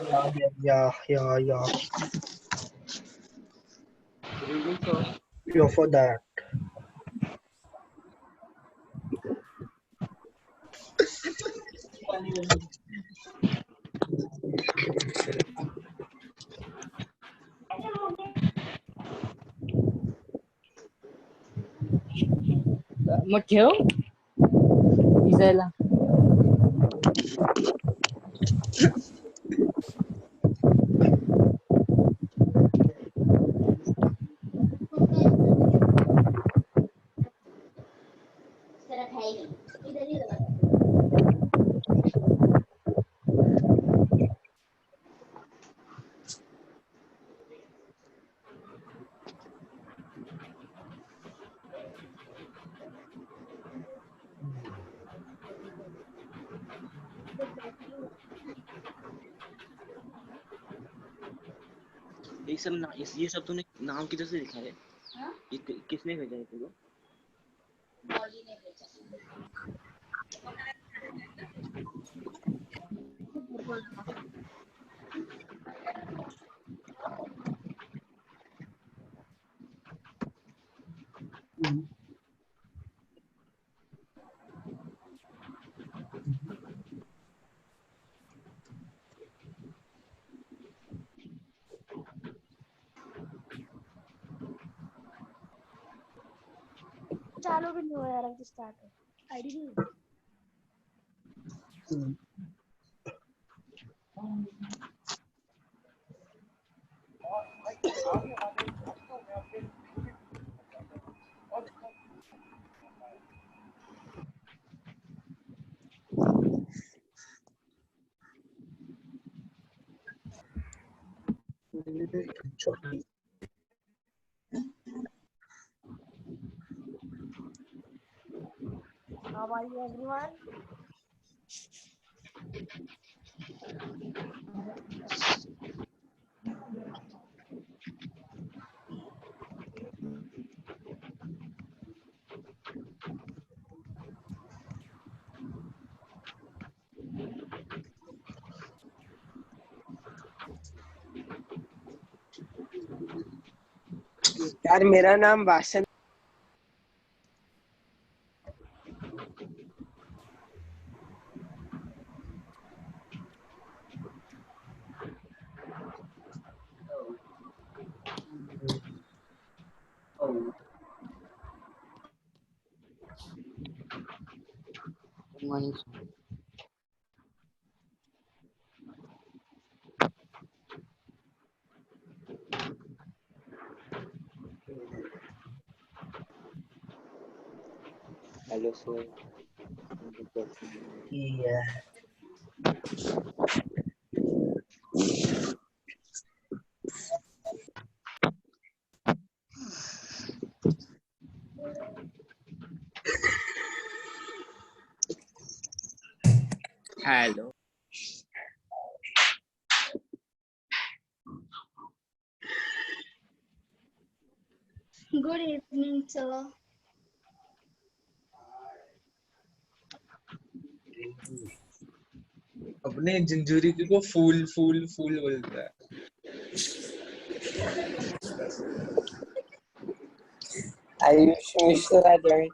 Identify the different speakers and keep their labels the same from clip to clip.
Speaker 1: Yeah.
Speaker 2: Good evening, sir.
Speaker 1: Yeah, for that.
Speaker 3: मग ठेव भिजायला.
Speaker 2: ये सब ये सब तूने नाम किधर से लिखा है? किसने भेजा है तेरे को?
Speaker 4: चालू भी नहीं हुआ यार, अब स्टार्ट हो आईडी नहीं हुई। How are you everyone?
Speaker 5: यार मेरा नाम Vasan
Speaker 2: hello sir.
Speaker 1: Yeah.
Speaker 2: Hello.
Speaker 4: Good evening, sir.
Speaker 6: अपने जिंजूरी को फूल फूल फूल बोलता है.
Speaker 5: Ayush Mishra join.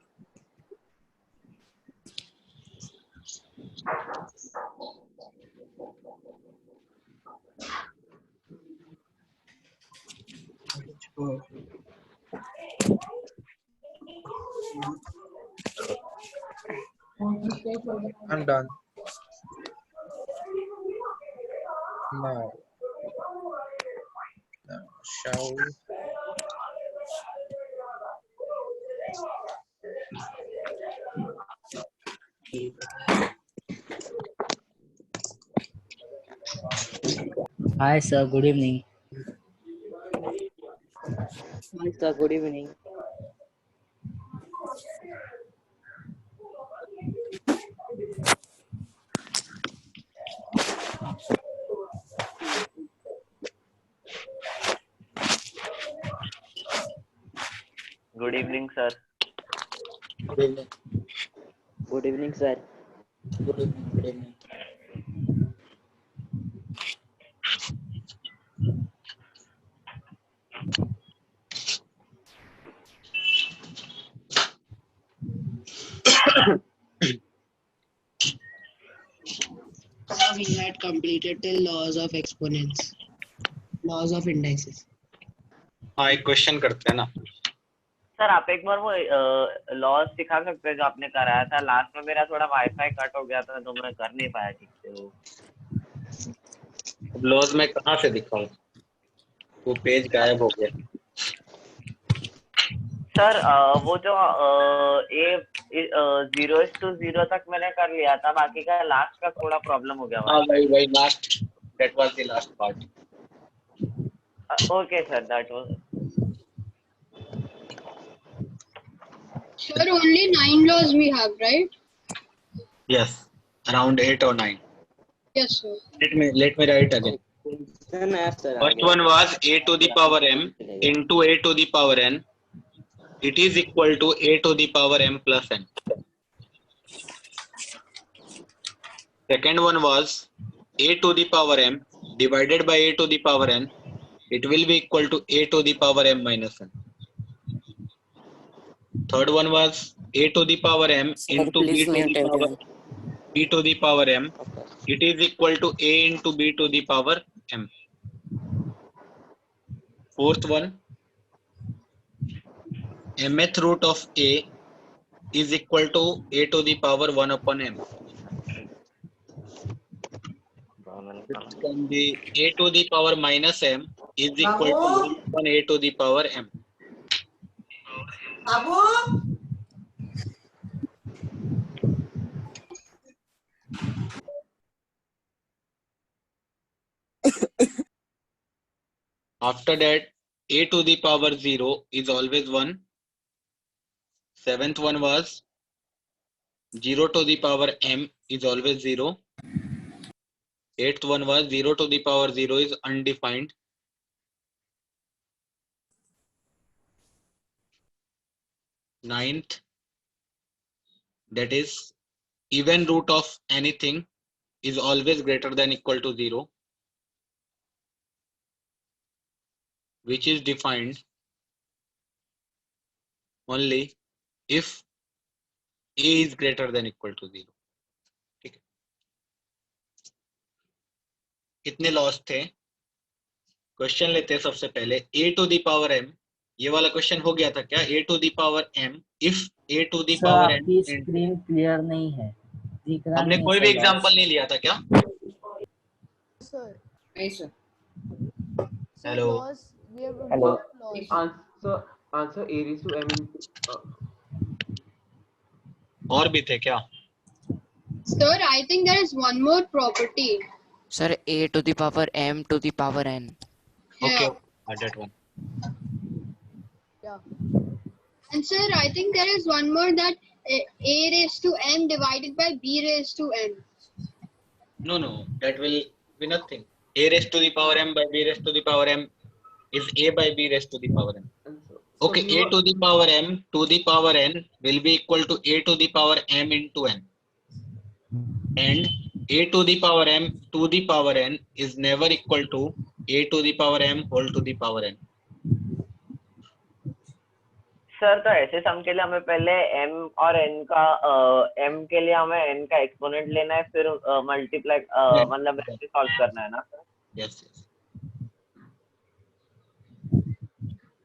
Speaker 6: I'm done. Now shall we?
Speaker 3: Hi sir, good evening.
Speaker 2: Hi sir, good evening.
Speaker 7: Good evening, sir.
Speaker 6: Good evening.
Speaker 2: Good evening, sir.
Speaker 6: Good evening. Good evening.
Speaker 1: We had completed till laws of exponents, laws of indices.
Speaker 6: हाँ एक question करते हैं ना.
Speaker 7: Sir आप एक बार वो loss सिखा सकते हैं जो आपने कराया था लास्ट में. मेरा थोड़ा वाईफाई कट हो गया था तो मैं कर नहीं पाया ठीक से वो.
Speaker 6: लॉज में कहाँ से दिखाऊं? वो पेज गायब हो गया.
Speaker 7: सर वो जो 0:0 तक मैंने कर लिया था, बाकी का लास्ट का थोड़ा प्रॉब्लम हो गया.
Speaker 6: हाँ वही last. That was the last part.
Speaker 7: Okay sir, that was.
Speaker 1: Sir, only 9 laws we have, right?
Speaker 6: Yes, around 8 or 9.
Speaker 1: Yes, sir.
Speaker 6: Let me write again. First one was a to the power m into a to the power n. It is equal to a to the power m plus n. Second one was a to the power m divided by a to the power n. It will be equal to a to the power m minus n. Third one was a to the power m into b to the power m. It is equal to a into b to the power m. Fourth one, mth root of a is equal to a to the power 1 upon m. It can be a to the power minus m is equal to 1 upon a to the power m. After that, a to the power 0 is always 1. Seventh one was 0 to the power m is always 0. Eighth one was 0 to the power 0 is undefined. Ninth, that is even root of anything is always greater than equal to 0, which is defined only if a is greater than equal to 0. ठीक है, कितने loss थे? Question लेते हैं सबसे पहले. a to the power m, ये वाला क्वेश्चन हो गया था क्या? a to the power m if a to the
Speaker 3: sir
Speaker 6: power n.
Speaker 3: आपकी स्क्रीन क्लियर नहीं है, दिख रहा
Speaker 6: हमने
Speaker 3: नहीं
Speaker 6: कोई
Speaker 3: है
Speaker 6: भी
Speaker 3: सर
Speaker 6: एग्जांपल नहीं लिया था क्या?
Speaker 4: Sir.
Speaker 1: Yes, sir.
Speaker 6: Hello.
Speaker 4: Laws, we have
Speaker 5: Hello.
Speaker 4: laws.
Speaker 8: Answer a raised to m into,
Speaker 6: और भी थे क्या?
Speaker 1: Sir, I think there is one more property.
Speaker 9: Sir, a to the power m to the power n.
Speaker 6: Okay,
Speaker 1: Yeah.
Speaker 6: that one.
Speaker 4: Yeah.
Speaker 1: And sir, I think there is one more, that a raised to m divided by b raised to n.
Speaker 6: No, that will be nothing. A raised to the power m by b raised to the power m is a by b raised to the power m. Okay, a to the power m to the power n will be equal to a to the power m into n. And a to the power m to the power n is never equal to a to the power m whole to the power n.
Speaker 7: Sir तो ऐसे सम के लिए हमें पहले m और n का m के लिए हमें n का एक्सपोनेंट लेना है, फिर मल्टीप्लाई मतलब ऐसे सॉल्व करना है ना sir?
Speaker 6: Yes.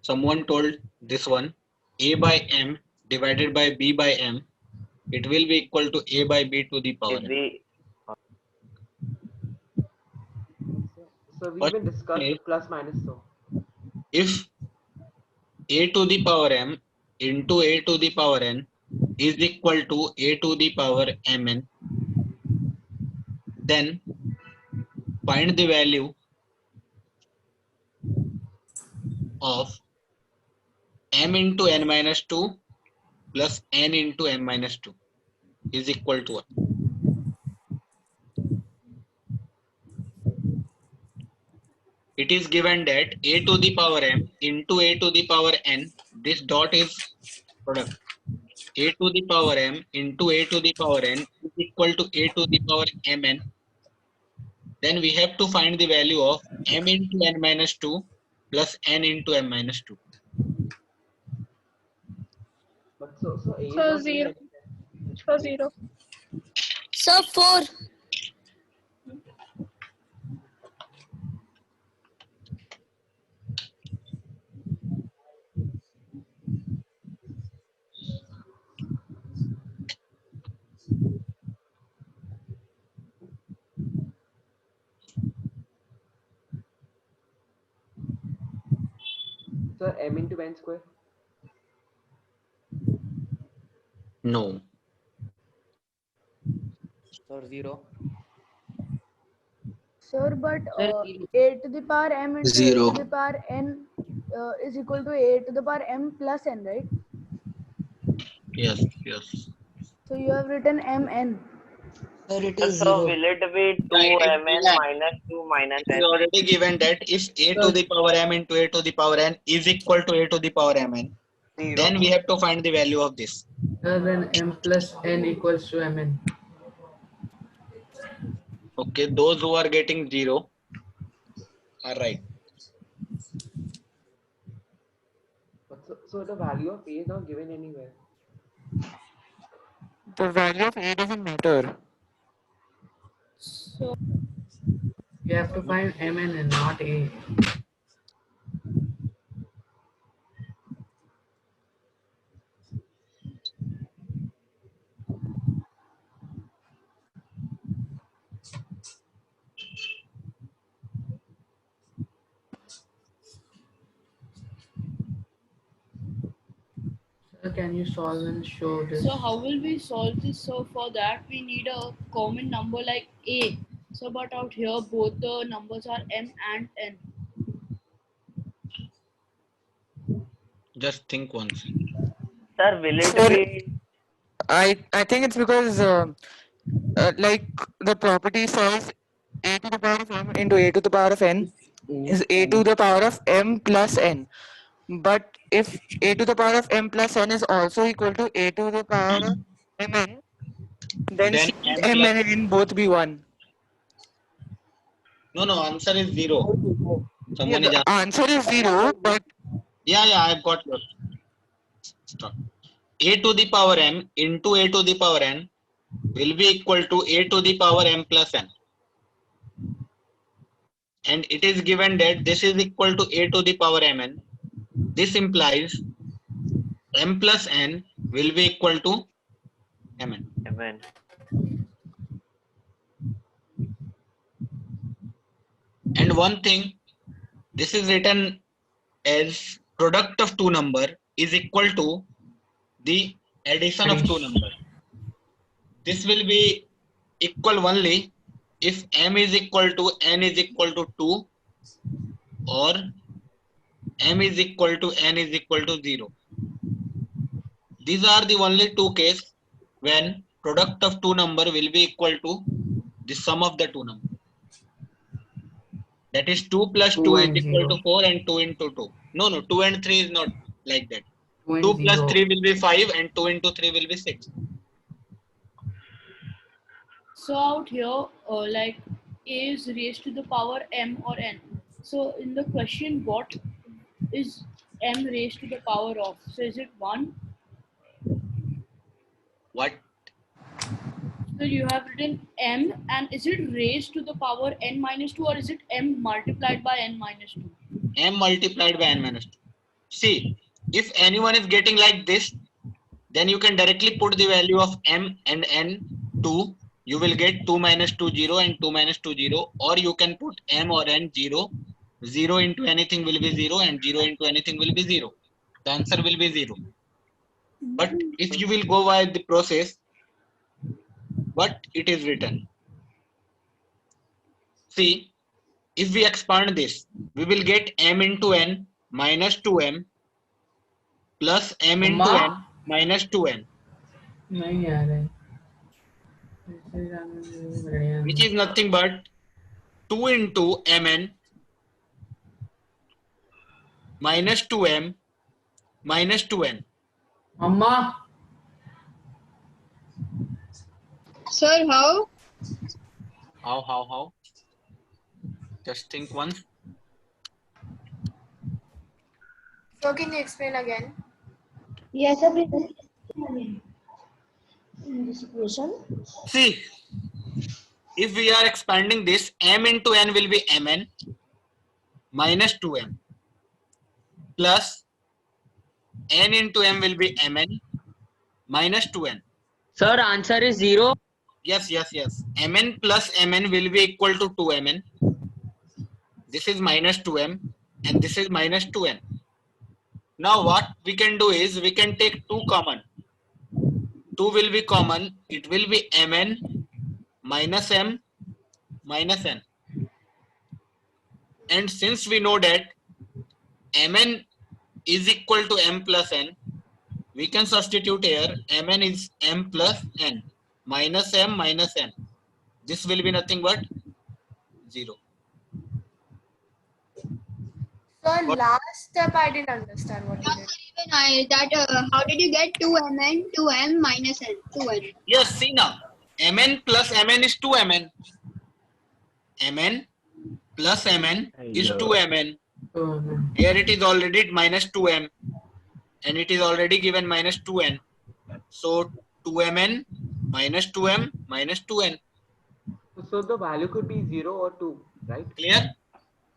Speaker 6: Someone told this one, a by m divided by b by m, it will be equal to a by b to the power m.
Speaker 8: so we will discuss plus minus. So
Speaker 6: If a to the power m into a to the power n is equal to a to the power mn, then find the value of m into n minus 2 plus n into m minus 2 is equal to what? It is given that a to the power m into a to the power n, this dot is product. A to the power m into a to the power n is equal to a to the power mn. Then we have to find the value of m into n minus 2 plus n into m minus 2.
Speaker 8: but so a
Speaker 4: So
Speaker 8: is
Speaker 4: zero.
Speaker 8: not
Speaker 4: So zero.
Speaker 10: So 4.
Speaker 8: Sir, m into n square.
Speaker 6: No.
Speaker 2: Sir, 0.
Speaker 4: Sir, but
Speaker 9: Sir,
Speaker 4: a to the power m into
Speaker 6: Zero.
Speaker 4: a to the power n is equal to a to the power m plus n, right?
Speaker 6: Yes.
Speaker 4: So you have written mn.
Speaker 9: sir, it
Speaker 7: Sir,
Speaker 9: is
Speaker 7: so
Speaker 9: 0.
Speaker 7: will it be 2mn minus 2 minus
Speaker 6: It is
Speaker 7: n?
Speaker 6: already given that if a to the power m into a to the power n is equal to a to the power mn, then we have to find the value of this.
Speaker 3: Sir, then m plus n equals to mn.
Speaker 6: Okay, those who are getting 0 are right.
Speaker 8: But so the value of a is not given anywhere.
Speaker 9: The value of A doesn't matter.
Speaker 4: So
Speaker 3: You have to find mn and not a. Sir, can you solve and show this?
Speaker 10: So how will we solve this? So for that we need a common number like a. So but out here both the numbers are m and n.
Speaker 6: Just think once.
Speaker 7: Sir, will it
Speaker 9: Sir,
Speaker 7: be
Speaker 9: I think it's because like the property says a to the power of m into a to the power of n is a to the power of m plus n. But if a to the power of m plus n is also equal to a to the power of mn, then
Speaker 6: Then
Speaker 9: shouldn't
Speaker 6: m
Speaker 9: m
Speaker 6: plus
Speaker 9: and n both be 1?
Speaker 6: no, answer is 0.
Speaker 9: Yeah,
Speaker 6: Someone is
Speaker 9: the
Speaker 6: asking.
Speaker 9: answer is 0, but
Speaker 6: Yeah, I've got your stop. A to the power m into a to the power n will be equal to a to the power m plus n. And it is given that this is equal to a to the power mn. This implies m plus n will be equal to mn.
Speaker 7: mn?
Speaker 6: And one thing, this is written as product of two number is equal to the addition of two number. This will be equal only if m is equal to n is equal to 2 or m is equal to n is equal to 0. These are the only two cases when product of two number will be equal to the sum of the two number. That is 2 plus 2 is equal to 4 and 2 into 2. No, 2 and 3 is not like that. 2 plus 3 will be 5 and 2 into 3 will be 6.
Speaker 10: So out here like a is raised to the power m or n. So in the question what is m raised to the power of? So is it 1?
Speaker 6: What?
Speaker 10: So you have written m and is it raised to the power n minus 2 or is it m multiplied by n minus 2?
Speaker 6: M multiplied by n minus 2. See, if anyone is getting like this, then you can directly put the value of m and n 2. You will get 2 minus 2 0 and 2 minus 2 0, or you can put m or n 0. 0 into anything will be 0 and 0 into anything will be 0. The answer will be 0. But if you will go by the process, what it is written. See, if we expand this, we will get m into n minus 2m plus m into n minus 2n.
Speaker 3: नहीं आ रहा है.
Speaker 6: Which is nothing but 2 into mn minus 2m minus 2n.
Speaker 3: Amma.
Speaker 1: Sir, how?
Speaker 6: How? Just think once.
Speaker 11: So can you explain again?
Speaker 4: yes, sir, please. In this equation.
Speaker 6: See, if we are expanding this, m into n will be mn minus 2m plus n into m will be mn minus 2n.
Speaker 2: Sir, answer is 0.
Speaker 6: Yes. Mn plus mn will be equal to 2mn. This is minus 2m and this is minus 2n. Now what we can do is we can take 2 common. 2 will be common. It will be mn minus m minus n. And since we know that mn is equal to m plus n, we can substitute here mn is m plus n minus m minus n. This will be nothing but 0.
Speaker 11: So last step I didn't understand what you
Speaker 1: Yeah,
Speaker 11: did.
Speaker 1: sir, even I that how did you get 2mn 2m minus n 2n?
Speaker 6: Yes, see now. mn plus mn is 2mn. mn plus mn is 2mn. Here it is already minus 2m. And it is already given minus 2n. So 2mn minus 2m minus 2n.
Speaker 8: So the value could be 0 or 2, right?
Speaker 6: Clear?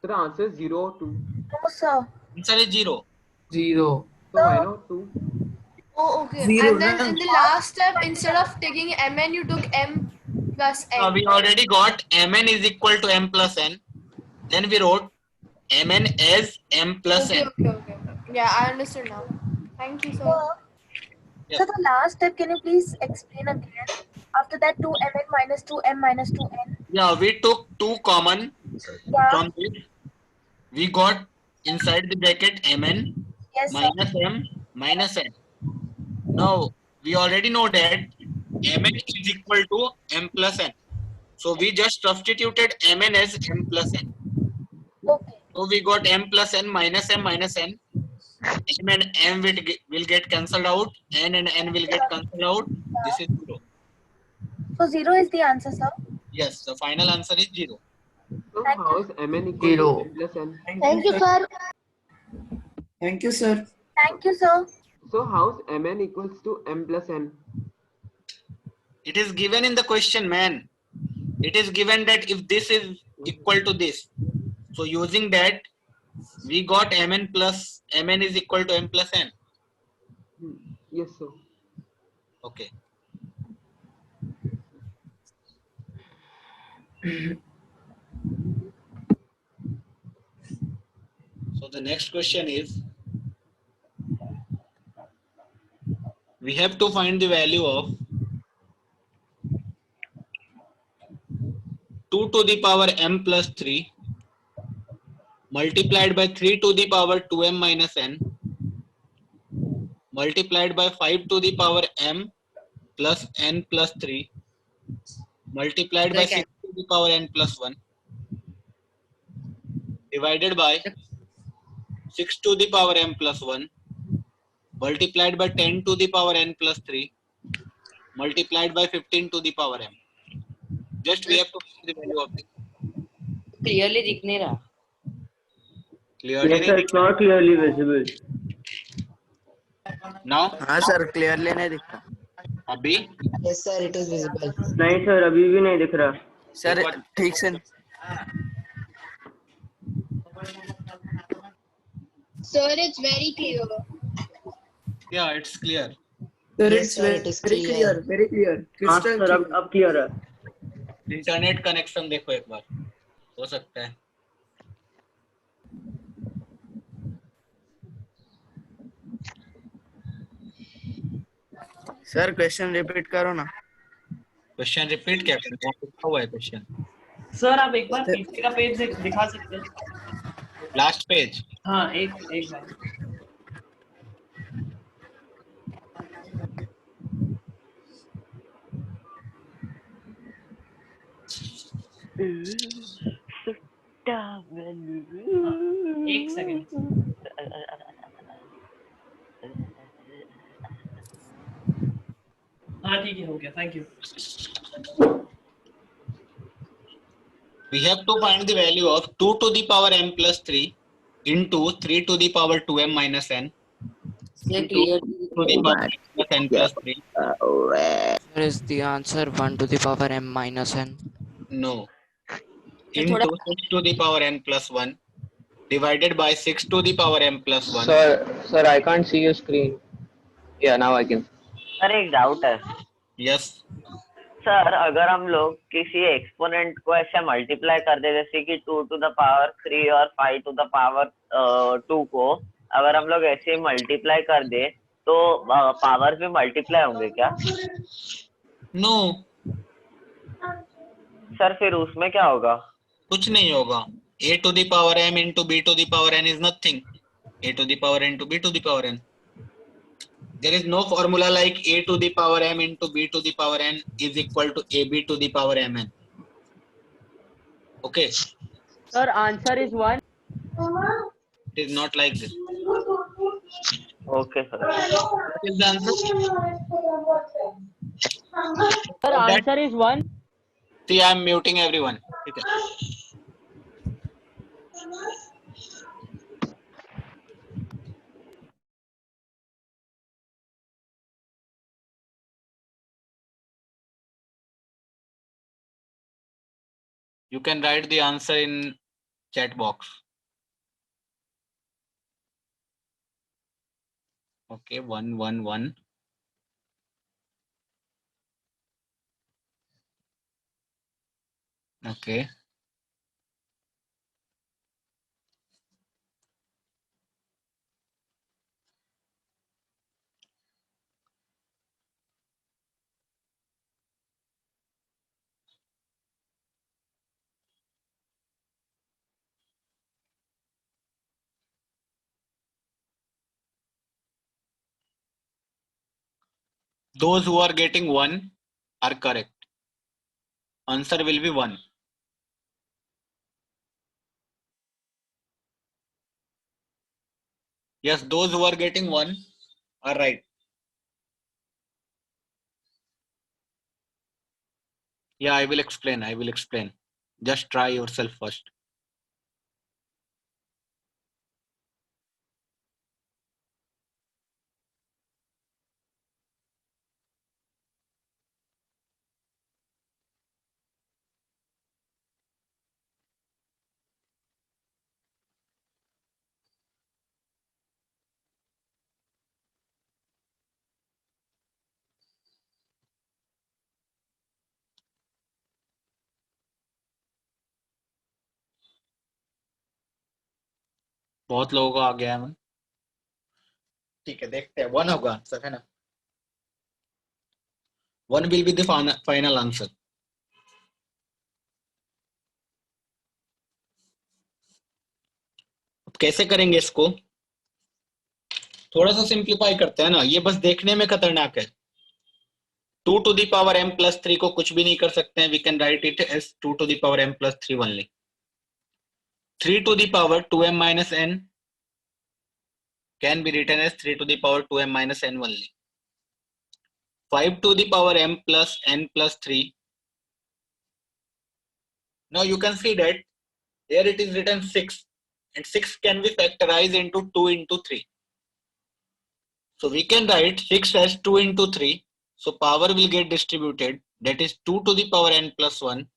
Speaker 8: So the answer is 0 or 2.
Speaker 4: No, sir.
Speaker 6: Answer is 0.
Speaker 3: 0.
Speaker 8: So why not 2?
Speaker 11: Oh, okay.
Speaker 3: Zero,
Speaker 11: And then
Speaker 3: no.
Speaker 11: in the last step, instead of taking mn, you took m plus n.
Speaker 6: We already got mn is equal to m plus n. Then we wrote mn as m plus
Speaker 11: Okay,
Speaker 6: n.
Speaker 11: okay. Yeah, I understood now. Thank you, sir.
Speaker 6: Yes.
Speaker 4: So the last step, can you please explain again? After that, 2mn minus 2m minus 2n.
Speaker 6: Yeah, we took 2 common
Speaker 4: Yeah.
Speaker 6: from this. We got inside the bracket mn
Speaker 4: Yes, sir.
Speaker 6: minus m minus n. Now we already know that mn is equal to m plus n. So we just substituted mn as m plus n.
Speaker 4: Okay.
Speaker 6: So we got m plus n minus m minus n. M and m will get cancelled out. N and n will get cancelled out. This is 0.
Speaker 4: So 0 is the answer, sir.
Speaker 6: Yes, the final answer is 0.
Speaker 8: So how is mn equal
Speaker 3: Zero.
Speaker 8: to m plus n?
Speaker 4: Thank you, sir.
Speaker 3: Thank you, sir.
Speaker 4: Thank you, sir.
Speaker 8: So how is mn equals to m plus n?
Speaker 6: It is given in the question, man. It is given that if this is equal to this. So using that, we got mn is equal to m plus n.
Speaker 8: Yes, sir.
Speaker 6: Okay. So the next question is, we have to find the value of 2 to the power m plus 3 multiplied by 3 to the power 2m minus n multiplied by 5 to the power m plus n plus 3 multiplied by 6 to the power n plus 1 divided by 6 to the power m plus 1 multiplied by 10 to the power n plus 3 multiplied by 15 to the power m. Just we have to find the value of this.
Speaker 12: Clearly दिख नहीं रहा.
Speaker 6: Clearly
Speaker 13: Yes, sir, it's not clearly visible.
Speaker 6: now
Speaker 12: हाँ sir clearly नहीं दिख रहा.
Speaker 6: अभी
Speaker 12: Yes sir, it is visible.
Speaker 13: नहीं sir, अभी भी नहीं दिख रहा.
Speaker 12: सर ठीक से.
Speaker 1: Sir, it's very clear.
Speaker 6: yeah, it's clear.
Speaker 3: Sir,
Speaker 12: Yes,
Speaker 3: it's
Speaker 12: sir, it is
Speaker 3: very
Speaker 12: clear.
Speaker 3: clear. Very clear.
Speaker 13: हाँ
Speaker 3: Crystal
Speaker 13: सर,
Speaker 3: clear.
Speaker 13: अब क्लियर है.
Speaker 6: इंटरनेट कनेक्शन देखो एक बार, हो सकता है.
Speaker 12: सर क्वेश्चन रिपीट करो ना.
Speaker 6: क्वेश्चन रिपीट क्या करना है? लिखा हुआ है क्वेश्चन.
Speaker 14: सर आप एक बार पीछे का पेज दिखा सकते हैं.
Speaker 6: Last page.
Speaker 14: हाँ एक बार. एक सेकंड. हाँ ठीक है, हो गया. Thank you.
Speaker 6: We have to find the value of 2 to the power m plus 3 into 3 to the power 2m minus n into 2 to the power m plus n plus 3.
Speaker 12: Where is the answer 1 to the power m minus n?
Speaker 6: No. Into 6 to the power n plus 1 divided by 6 to the power m plus 1.
Speaker 13: Sir, I can't see your screen. Yeah, now I can.
Speaker 7: Sir एक doubt है.
Speaker 6: Yes.
Speaker 7: Sir अगर हम लोग किसी exponent को ऐसे multiply कर दे, जैसे कि 2 to the power 3 और 5 to the power 2 को, अगर हम लोग ऐसे मल्टीप्लाई कर दे तो पावर भी मल्टीप्लाई होंगे क्या?
Speaker 6: नो,
Speaker 7: सर फिर उसमें क्या होगा?
Speaker 6: कुछ नहीं होगा. a to the power m into b to the power n is nothing. a to the power n to b to the power n. There is no formula like a to the power m into b to the power n is equal to ab to the power mn. Okay.
Speaker 15: Sir, answer is 1.
Speaker 6: It is not like this.
Speaker 7: Okay, sir.
Speaker 6: What is the answer?
Speaker 15: Sir, answer is 1.
Speaker 6: See, I am muting everyone. Okay. You can write the answer in chat box. Okay, 1 1 1. Okay. Those who are getting 1 are correct. Answer will be 1. Yes, those who are getting 1 are right. Yeah, I will explain. I will explain. Just try yourself first. बहुत लोगों का आ गया है. ठीक है, देखते हैं. 1 होगा आंसर, है ना? 1 will be the final answer. अब कैसे करेंगे इसको? थोड़ा सा सिंप्लीफाई करते हैं ना. ये बस देखने में खतरनाक है. 2 to the power m plus 3 को कुछ भी नहीं कर सकते हैं. We can write it as 2 to the power m plus 3 only. 3 to the power 2m minus n can be written as 3 to the power 2m minus n only. 5 to the power m plus n plus 3. Now you can see that here it is written 6, and 6 can be factorized into 2 into 3. So we can write 6 as 2 into 3. So power will get distributed, that is 2 to the power n plus 1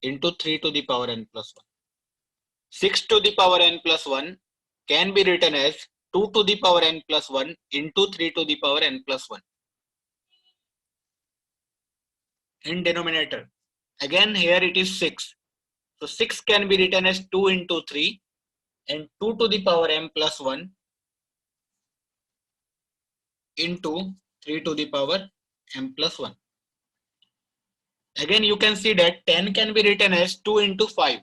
Speaker 6: into 3 to the power n plus 1. 6 to the power n plus 1 can be written as 2 to the power n plus 1 into 3 to the power n plus 1. In denominator, again here it is 6. So 6 can be written as 2 into 3 and 2 to the power m plus 1 into 3 to the power m plus 1. Again you can see that 10 can be written as 2 into 5.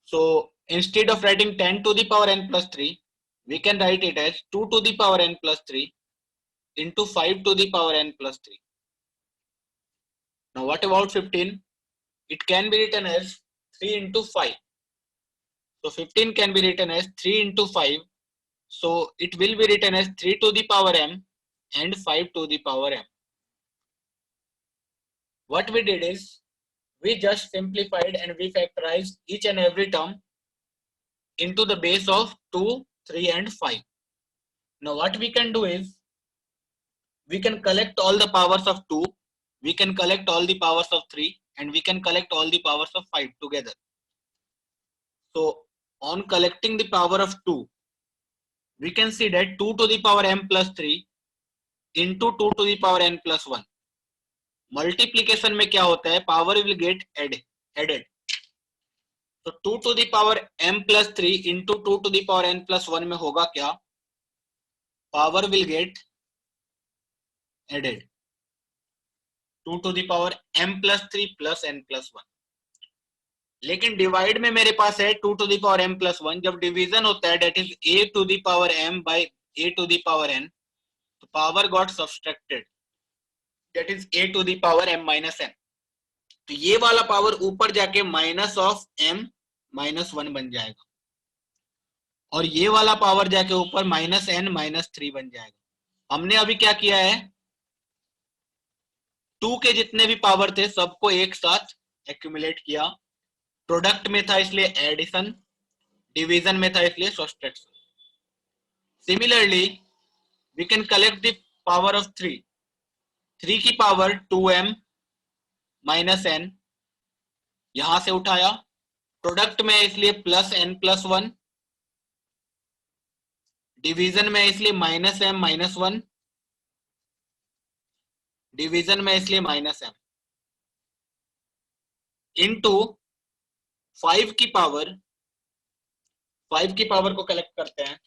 Speaker 6: So instead of writing 10 to the power n plus 3, we can write it as 2 to the power n plus 3 into 5 to the power n plus 3. Now what about 15? It can be written as 3 into 5. So 15 can be written as 3 into 5. So it will be written as 3 to the power m and 5 to the power m. What we did is, we just simplified and we factorized each and every term into the base of 2, 3 and 5. Now what we can do is, we can collect all the powers of 2, we can collect all the powers of 3 and we can collect all the powers of 5 together. So on collecting the power of 2, we can see that 2 to the power m plus 3 into 2 to the power n plus 1. Multiplication में क्या होता है, power will get added. तो 2 to the power m plus 3 into 2 to the power n plus 1 में होगा क्या? Power will get added. 2 to the power m plus 3 plus n plus 1. लेकिन divide में मेरे पास है 2 to the power m plus 1. जब division होता है that is a to the power m by a to the power n, तो power got subtracted. That is a to the power m minus n. तो ये वाला power ऊपर जाके minus of m minus 1 बन जाएगा और ये वाला पावर जाके ऊपर माइनस n माइनस 3 बन जाएगा. हमने अभी क्या किया है, 2 के जितने भी पावर थे सबको एक साथ एक्यूमुलेट किया. प्रोडक्ट में था इसलिए एडिशन, डिवीजन में था इसलिए subtraction. Similarly we can collect the power of 3. 3 की पावर 2m माइनस n यहां से उठाया, प्रोडक्ट में इसलिए प्लस n प्लस 1, डिवीजन में इसलिए माइनस m माइनस 1, डिवीजन में इसलिए माइनस m इनटू 5 की पावर को कलेक्ट करते हैं.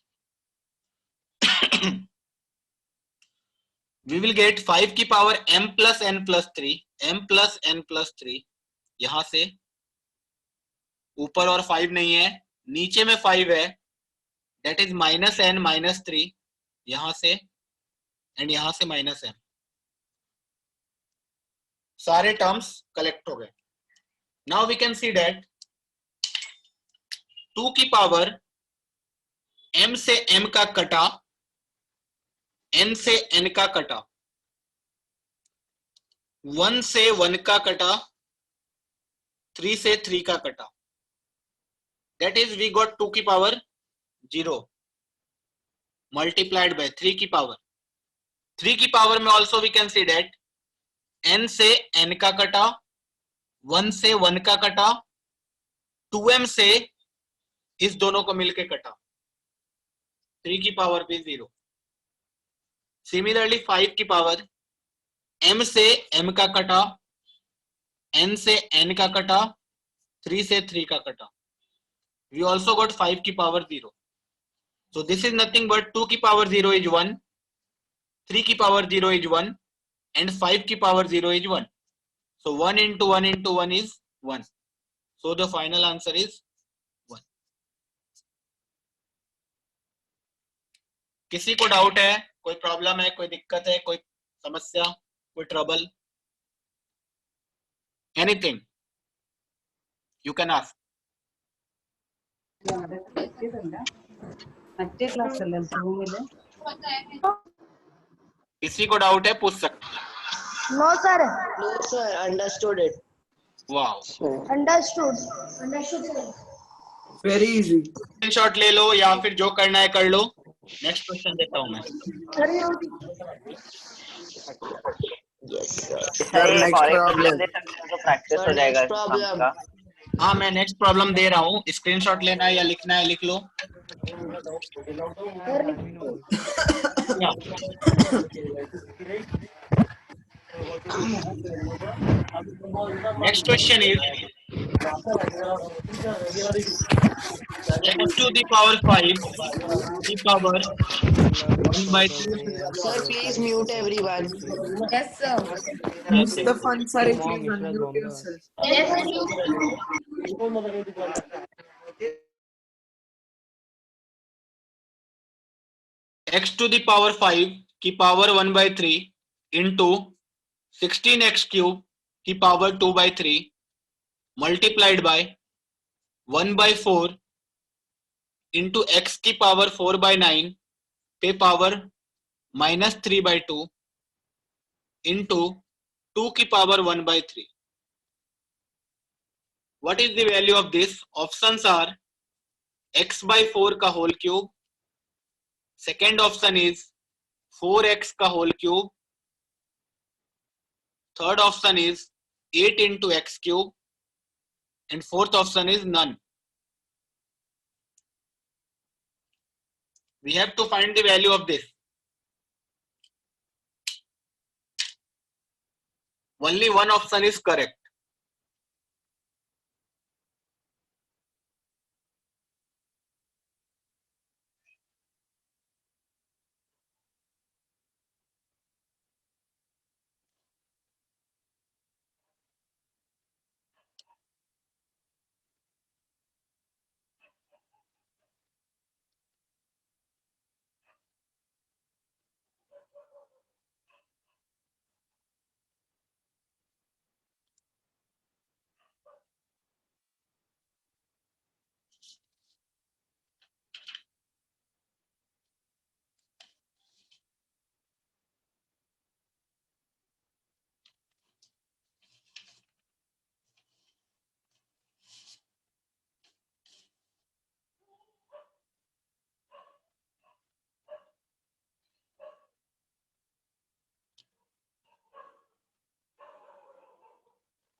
Speaker 6: वी विल गेट 5 की power m plus n plus 3, m plus n plus 3. यहां से ऊपर और 5 नहीं है, नीचे में 5 है, that is minus n minus 3. यहां से एंड यहां से माइनस m. सारे टर्म्स कलेक्ट हो गए. Now we can see that 2 की पावर m से m का कटा, n से n का कटा, 1 से 1 का कटा, 3 से 3 का कटा. That is we got 2 की पावर 0 multiplied by 3 की पावर. 3 की पावर में also we can see that n से n का कटा, 1 से 1 का कटा, 2m से इस दोनों को मिलके कटा, 3 की पावर भी 0. सिमिलरली 5 की पावर m से m का कटा, n से n का कटा, 3 से 3 का कटा. We also got 5 की power 0. So this is nothing but 2 की पावर 0 is 1, 3 की पावर 0 is 1 and 5 की power 0 is 1. So 1 into 1 into 1 is 1. So the final answer is 1. किसी को डाउट है, कोई प्रॉब्लम है, कोई दिक्कत है, कोई समस्या, कोई trouble, anything you can ask. किसी को डाउट है पूछ सकते हैं.
Speaker 4: No, sir.
Speaker 5: No, sir. Understood it.
Speaker 6: Wow,
Speaker 4: Understood. Sir.
Speaker 3: Very easy.
Speaker 6: Screenshot ले लो या फिर जो करना है कर लो. नेक्स्ट क्वेश्चन देता हूं मैं.
Speaker 5: Yes, sir.
Speaker 7: Sir next problem दे सकते हैं तो प्रैक्टिस हो जाएगा इस काम का.
Speaker 6: हाँ, मैं नेक्स्ट प्रॉब्लम दे रहा हूँ. स्क्रीनशॉट लेना है या लिखना है लिख लो. Next question is x to the power 5 the power 1/2.
Speaker 5: Sir, please mute everyone.
Speaker 4: Yes, sir.
Speaker 3: Mustafa Ansari, please unmute yourself.
Speaker 6: x to the power 5 की पावर 1/3 into 16x cube की power 2/3 multiplied by 1/4 into x की power 4/9 पे power -3/2 into 2 की power 1/3. What is the value of this? Options are x/4 का whole cube. Second option is 4x का whole cube. Third option is 8 into x cube. And fourth option is none. We have to find the value of this. Only one option is correct.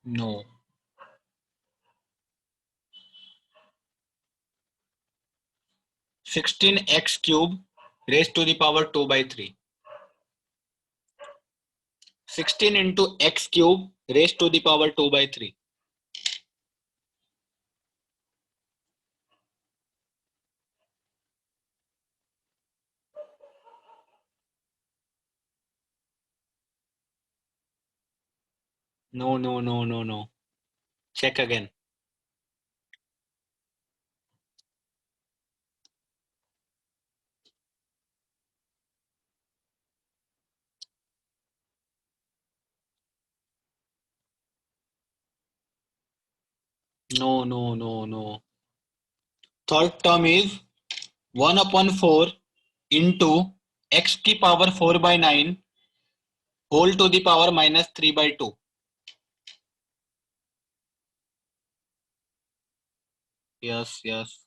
Speaker 6: No. (16x cube raised to the power 2 by 3). 16 into x cube raised to the power 2 by 3. No, no, no, no, no. Check again. No, no, no, no. Third term is 1 upon 4 into x की power 4 by 9 whole to the power minus 3 by 2. Yes, yes.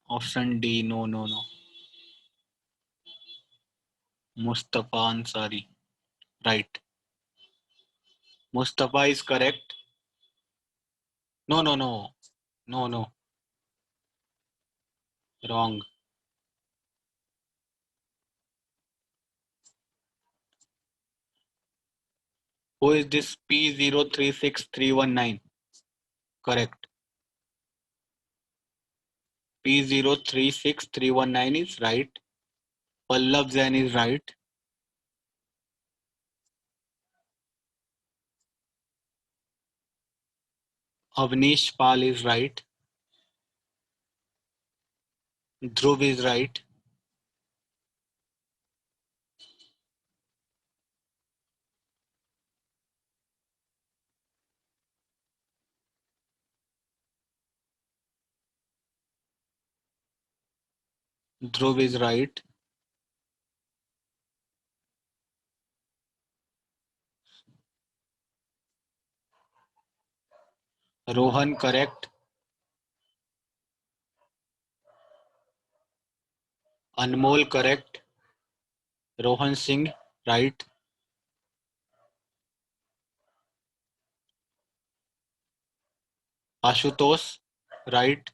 Speaker 6: Option D. No, no, no. Mustafa Ansari. Right. Mustafa is correct. No, no, no. No, no. Wrong. Who is this P036319? Correct. P036319 is right. Pallav Zain is right. Avnish Pal is right. Dhruv is right. Dhruv is right. Rohan correct. Anmol correct. Rohan Singh right. Ashutosh right.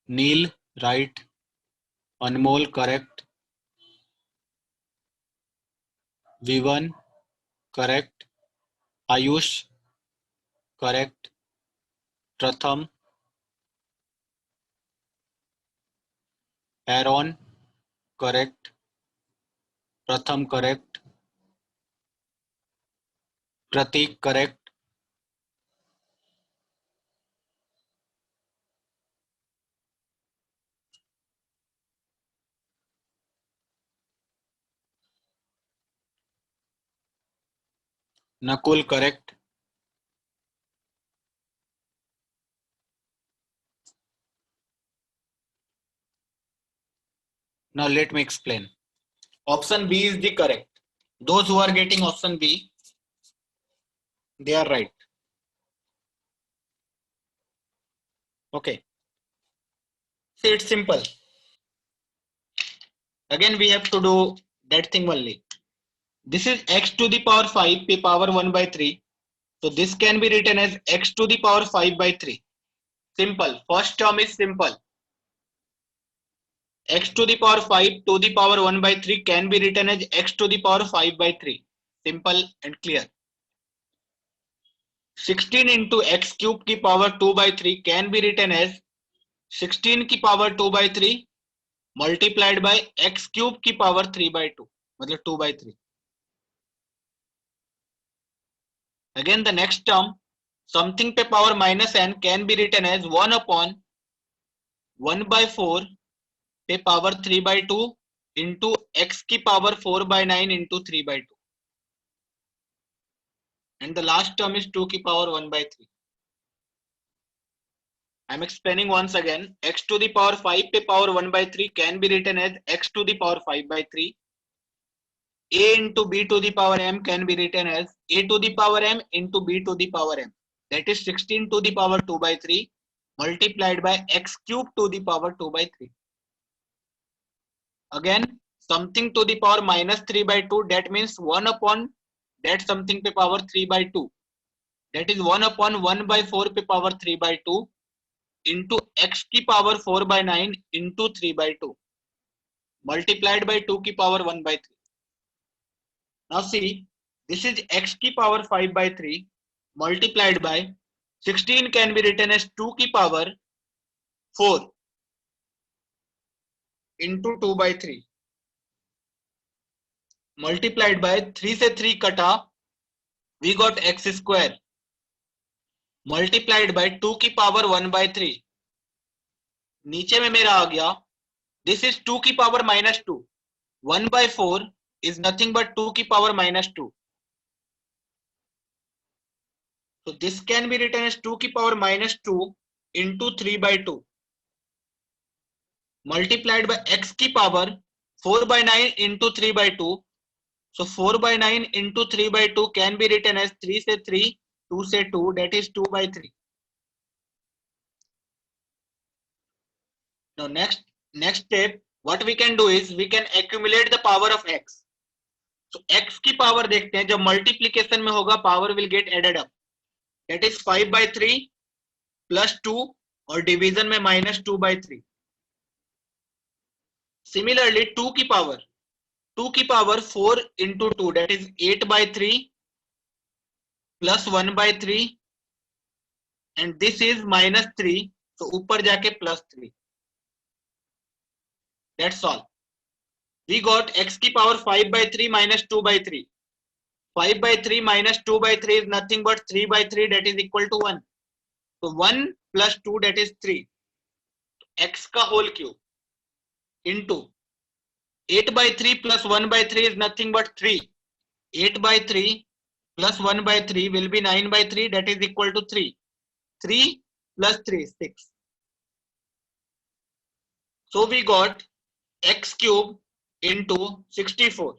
Speaker 6: Neil right. Anmol correct. Vivan correct. Ayush correct. Pratham. Aaron correct. Pratham correct. Pratik correct. Nakul correct. Now let me explain. Option B is the correct. Those who are getting option B, they are right. Okay. See, it's simple. Again, we have to do that thing only. This is x to the power 5 p power 1 by 3. So this can be written as x to the power 5 by 3. Simple. First term is simple. X to the power 5 to the power 1 by 3 can be written as x to the power 5 by 3. Simple and clear. 16 into x cube की power 2 by 3 can be written as 16 की power 2 by 3 multiplied by x cube की power 3 by 2. मतलब 2 by 3. Again the next term, something पे power minus n can be written as 1 upon 1 by 4 पे power 3 by 2 into x की power 4 by 9 into 3 by 2. And the last term is 2 की power 1 by 3. I'm explaining once again. X to the power 5 पे power 1 by 3 can be written as x to the power 5 by 3. A into b to the power m can be written as a to the power m into b to the power m. That is 16 to the power 2 by 3 multiplied by x cube to the power 2 by 3. Again, something to the power minus 3 by 2, that means 1 upon that something to power 3 by 2. That is 1 upon 1 by 4 to power 3 by 2 into x की power 4 by 9 into 3 by 2 multiplied by 2 की power 1 by 3. Now see, this is x की power 5 by 3 multiplied by 16 can be written as 2 की power 4 into 2 by 3 multiplied by 3 से 3 कटा, we got x square multiplied by 2 की power 1 by 3. नीचे में मेरा आ गया, this is 2 की power minus 2. 1 by 4 is nothing but 2 की power minus 2. So this can be written as 2 की power minus 2 into 3 by 2 multiplied by x की power 4 by 9 into 3 by 2. So 4 by 9 into 3 by 2 can be written as 3 से 3, 2 से 2, that is 2 by 3. Now next step, what we can do is we can accumulate the power of x. So x की power देखते हैं, जब multiplication में होगा power will get added up. That is 5 by 3 plus 2 और division में minus 2 by 3. Similarly 2 की power 4 into 2, that is 8 by 3 plus 1 by 3 and this is minus 3, so ऊपर जाके plus 3. That's all. We got x की power 5 by 3 minus 2 by 3. 5 by 3 minus 2 by 3 is nothing but 3 by 3, that is equal to 1. So 1 plus 2, that is 3. X का whole cube into 8 by 3 plus 1 by 3 is nothing but 3. 8 by 3 plus 1 by 3 will be 9 by 3, that is equal to 3. 3 plus 3, 6. So we got x cube into 64.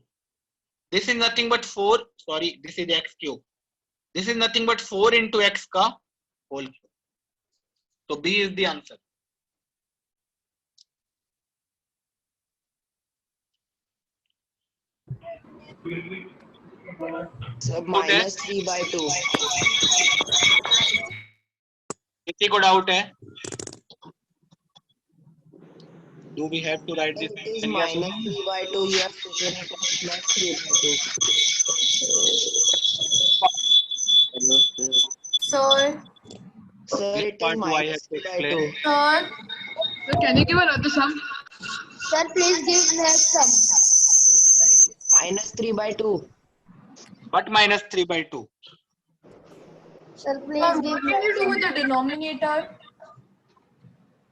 Speaker 6: This is nothing but 4, sorry, this is x cube. This is nothing but 4 into x ka whole cube. So B is the answer.
Speaker 5: So minus 3 by 2.
Speaker 6: किसी को doubt है? Do we have to write this?
Speaker 5: It is minus 3 by 2. You have taken it as plus 3 by 2.
Speaker 11: Sir.
Speaker 5: Sir, it is minus 3 by 2.
Speaker 11: Sir.
Speaker 16: So can you give another sum?
Speaker 4: Sir, please give next sum.
Speaker 5: Minus 3 by 2.
Speaker 6: What minus 3 by 2?
Speaker 4: Sir, please
Speaker 11: What
Speaker 4: give
Speaker 11: can you do with the denominator?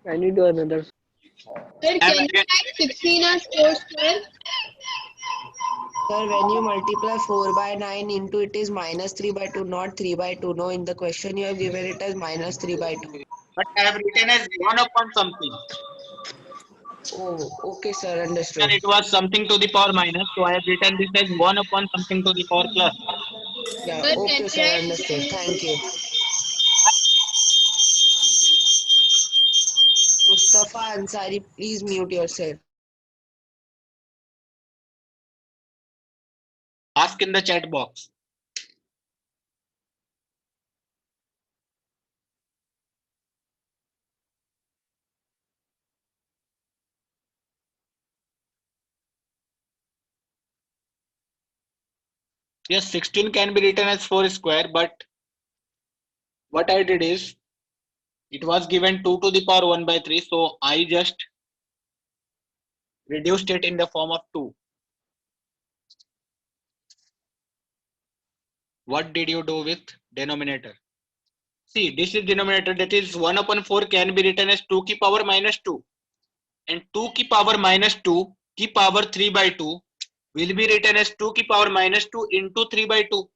Speaker 15: Can you do another?
Speaker 1: Sir, can you write 16 as 4 square?
Speaker 5: Sir, when you multiply 4 by 9 into it is minus 3 by 2, not 3 by 2. No, in the question you have given it as minus 3 by 2.
Speaker 6: But I have written as 1 upon something.
Speaker 5: Oh, okay, sir, understood.
Speaker 6: And it was something to the power minus, so I have written this as 1 upon something to the power plus.
Speaker 5: Yeah,
Speaker 1: Sir,
Speaker 5: okay,
Speaker 1: can
Speaker 5: sir,
Speaker 1: I-
Speaker 5: understood. Thank you. Mustafa Ansari, please mute yourself.
Speaker 6: Ask in the chat box. Yes, 16 can be written as 4 square, but what I did is, it was given 2 to the power 1 by 3, so I just reduced it in the form of 2. What did you do with denominator? See, this is denominator, that is 1 upon 4 can be written as 2 की power minus 2. And 2 की power minus 2 की power 3 by 2 will be written as 2 की power minus 2 into 3 by 2.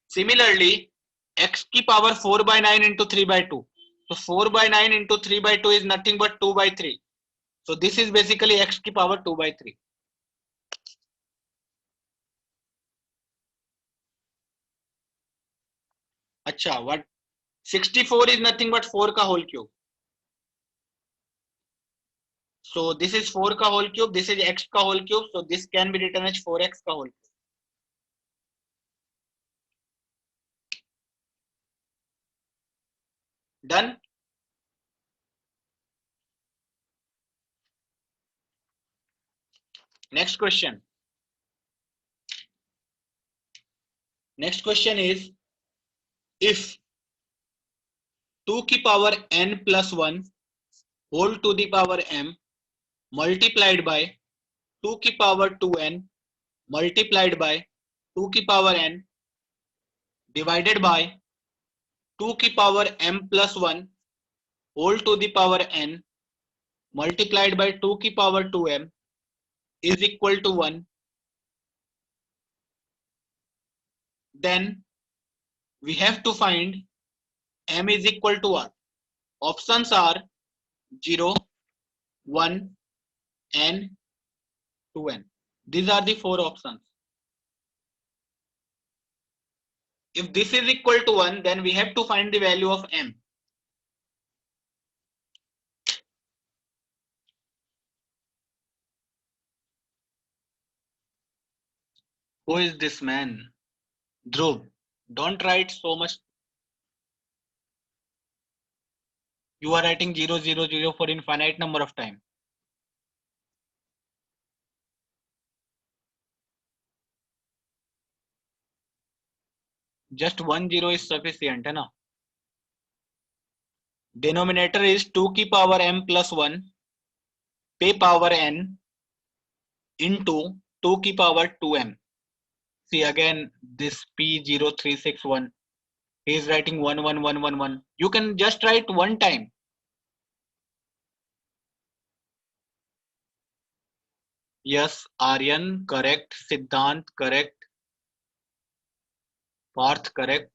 Speaker 6: Similarly, x की power 4 by 9 into 3 by 2. So 4 by 9 into 3 by 2 is nothing but 2 by 3. So this is basically x की power 2 by 3. अच्छा, what 64 is nothing but 4 का whole cube. So this is 4 का whole cube, this is x का whole cube, so this can be written as 4x का whole cube. Done? Next question. Next question is, if 2 की power n plus 1 whole to the power m multiplied by 2 की power 2n multiplied by 2 की power n divided by 2 की power m plus 1 whole to the power n multiplied by 2 की power 2m is equal to 1, then we have to find m is equal to what? Options are 0, 1, n, 2n. These are the 4 options. If this is equal to 1, then we have to find the value of m. Who is this man? Dhruv, don't write so much. You are writing 0, 0, 0 for infinite number of time. Just 1 0 is sufficient, है ना? Denominator is 2 की power m plus 1 पे power n into 2 की power 2m. See again this P0361. He is writing 1 1 1 1 1. You can just write one time. Yes, Aryan correct, Siddhant correct, Parth correct,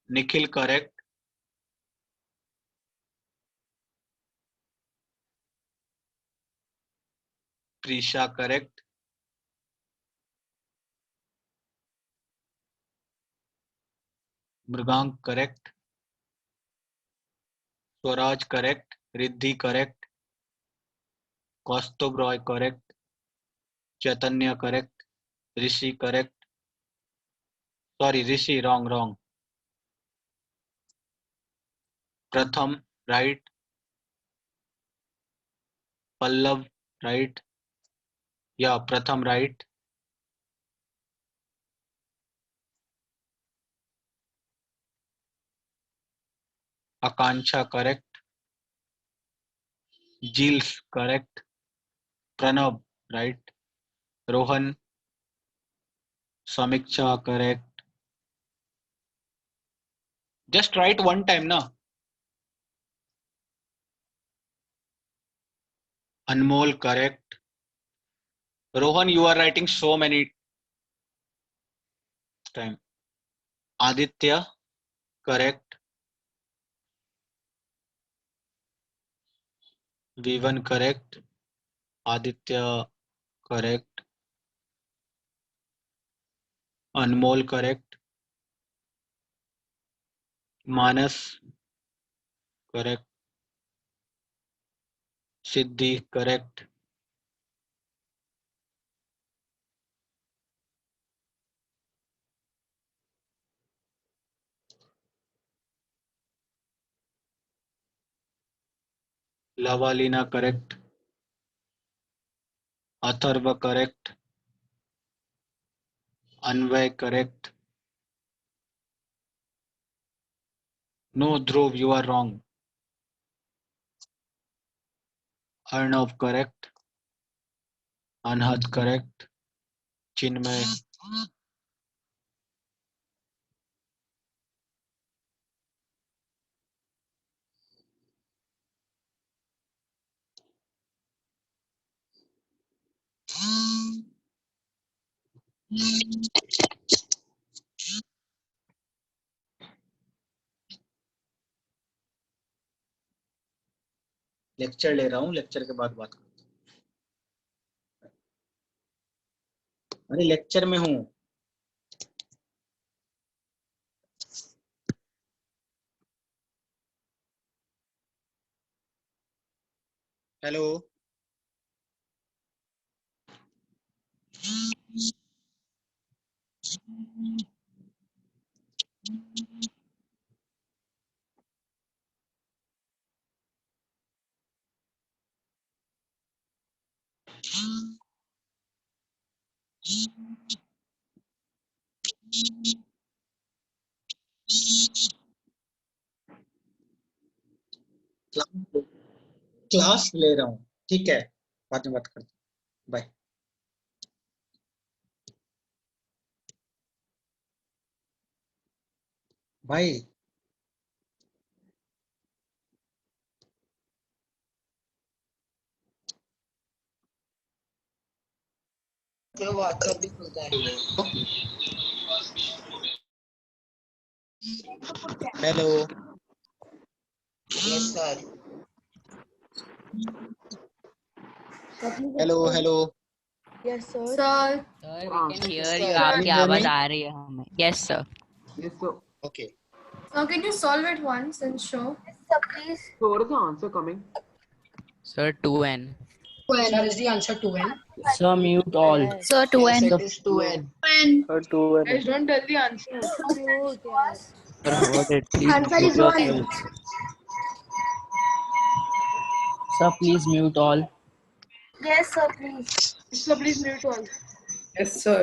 Speaker 6: Nikhil correct, Prisha correct, Mrugang correct, Swaraj correct, Riddhi correct, Kaustubh Roy correct, Chaitanya correct, Rishi correct. Sorry, Rishi, wrong. Pratham right, Pallav right. Yeah, Pratham right. Akanksha correct. Jils correct. Pranav right. Rohan, Samiksha correct. Just write one time now. Anmol correct. Rohan, you are writing so many time. Aditya correct. Vivan correct. Aditya correct. Anmol correct. Manas correct. Siddhi correct. Lavalina correct. Atharva correct. Anvay correct. No, Dhruv, you are wrong. Arnav correct. Anhad correct. Chinmay. Lecture ले रहा हूँ, lecture के बाद बात करते हैं। अरे lecture में हूँ। हेलो क्लास ले रहा हूँ, ठीक है, बाद में बात करते हैं, बाय। भाई
Speaker 5: तो व्हाट्सएप भी खुलता है।
Speaker 6: Hello
Speaker 5: yes sir.
Speaker 6: Hello hello
Speaker 11: Yes, sir.
Speaker 12: Sir, we can hear you.
Speaker 6: Can
Speaker 12: आपकी
Speaker 6: you hear
Speaker 12: आवाज
Speaker 6: me?
Speaker 12: आ रही है हमें. Yes, sir.
Speaker 8: Yes, sir.
Speaker 6: Okay.
Speaker 11: Sir, can you solve it once and show?
Speaker 4: Sir, please.
Speaker 8: So what is the answer coming?
Speaker 12: Sir, 2n.
Speaker 17: Sir, is the answer 2n?
Speaker 13: Sir, mute all.
Speaker 12: Sir, 2n.
Speaker 5: Yes, it is 2n.
Speaker 13: Sir, 2n.
Speaker 16: Guys, don't tell the answer.
Speaker 13: Sir, heard it. Please
Speaker 11: Answer
Speaker 13: mute
Speaker 11: is 1.
Speaker 13: yourself. Sir, please mute all.
Speaker 4: Yes, sir, please.
Speaker 16: Sir, please mute all.
Speaker 3: Yes, sir.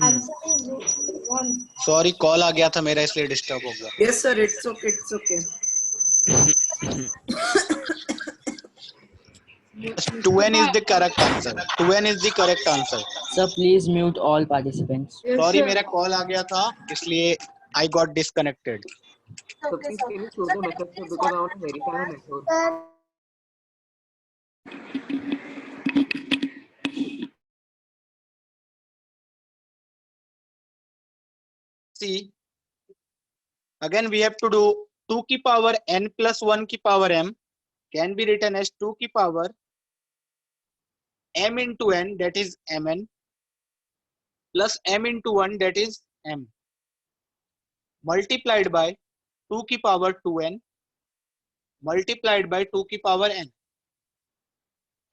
Speaker 4: Answer is 1.
Speaker 6: Sorry call आ गया था मेरा इसलिए disturb हो गया।
Speaker 3: Yes, sir. It's okay. It's okay.
Speaker 6: 2n is the correct answer. 2n is the correct answer.
Speaker 13: Sir, please mute all participants.
Speaker 16: Yes,
Speaker 6: sorry
Speaker 16: sir.
Speaker 6: मेरा call आ गया था इसलिए I got disconnected.
Speaker 8: So
Speaker 4: Okay,
Speaker 8: please
Speaker 4: sir.
Speaker 8: can you show
Speaker 4: Sir,
Speaker 8: the
Speaker 4: can
Speaker 8: method,
Speaker 4: you
Speaker 8: sir,
Speaker 4: please
Speaker 8: because I
Speaker 4: solve
Speaker 8: want to verify my method.
Speaker 4: Sir,
Speaker 6: See, again we have to do 2 की power n plus 1 की power m can be written as 2 की power m into n, that is mn, plus m into 1, that is m, multiplied by 2 की power 2n multiplied by 2 की power n.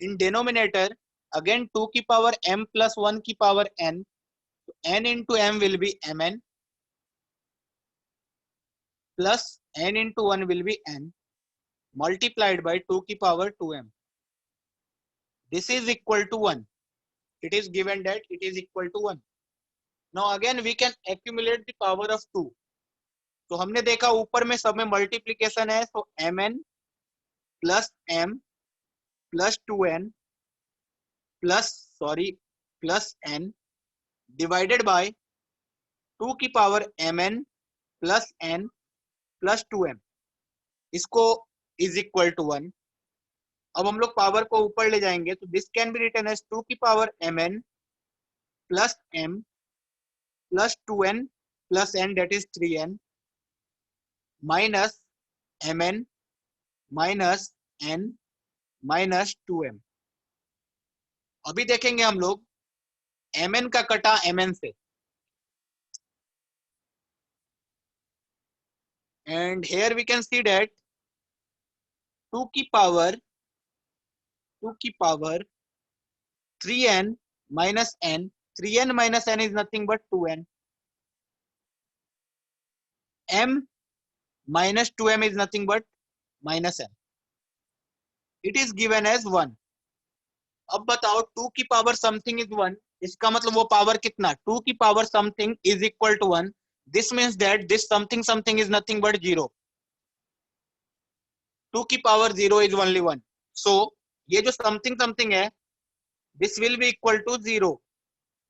Speaker 6: In denominator again 2 की power m plus 1 की power n, so n into m will be mn plus n into 1 will be n multiplied by 2 की power 2m. This is equal to 1. It is given that it is equal to 1. Now again we can accumulate the power of 2. तो हमने देखा ऊपर में सब में multiplication है, तो mn plus m plus 2n plus n divided by 2 की power mn plus n plus 2m, इसको is equal to 1. अब हम लोग पावर को ऊपर ले जाएंगे तो this can be written as 2 की power mn plus m plus 2n plus n, that is 3n, minus mn minus n minus 2m. अभी देखेंगे हम लोग mn का कटा mn से, and here we can see that 2 की power 3n minus n, 3n minus n is nothing but 2n, m minus 2m is nothing but minus n. It is given as 1. अब बताओ 2 की power something is 1, इसका मतलब वो power कितना, 2 की power something is equal to 1. This means that this something something is nothing but 0. 2 की power 0 is only 1. So ये जो समथिंग समथिंग है this will be equal to 0,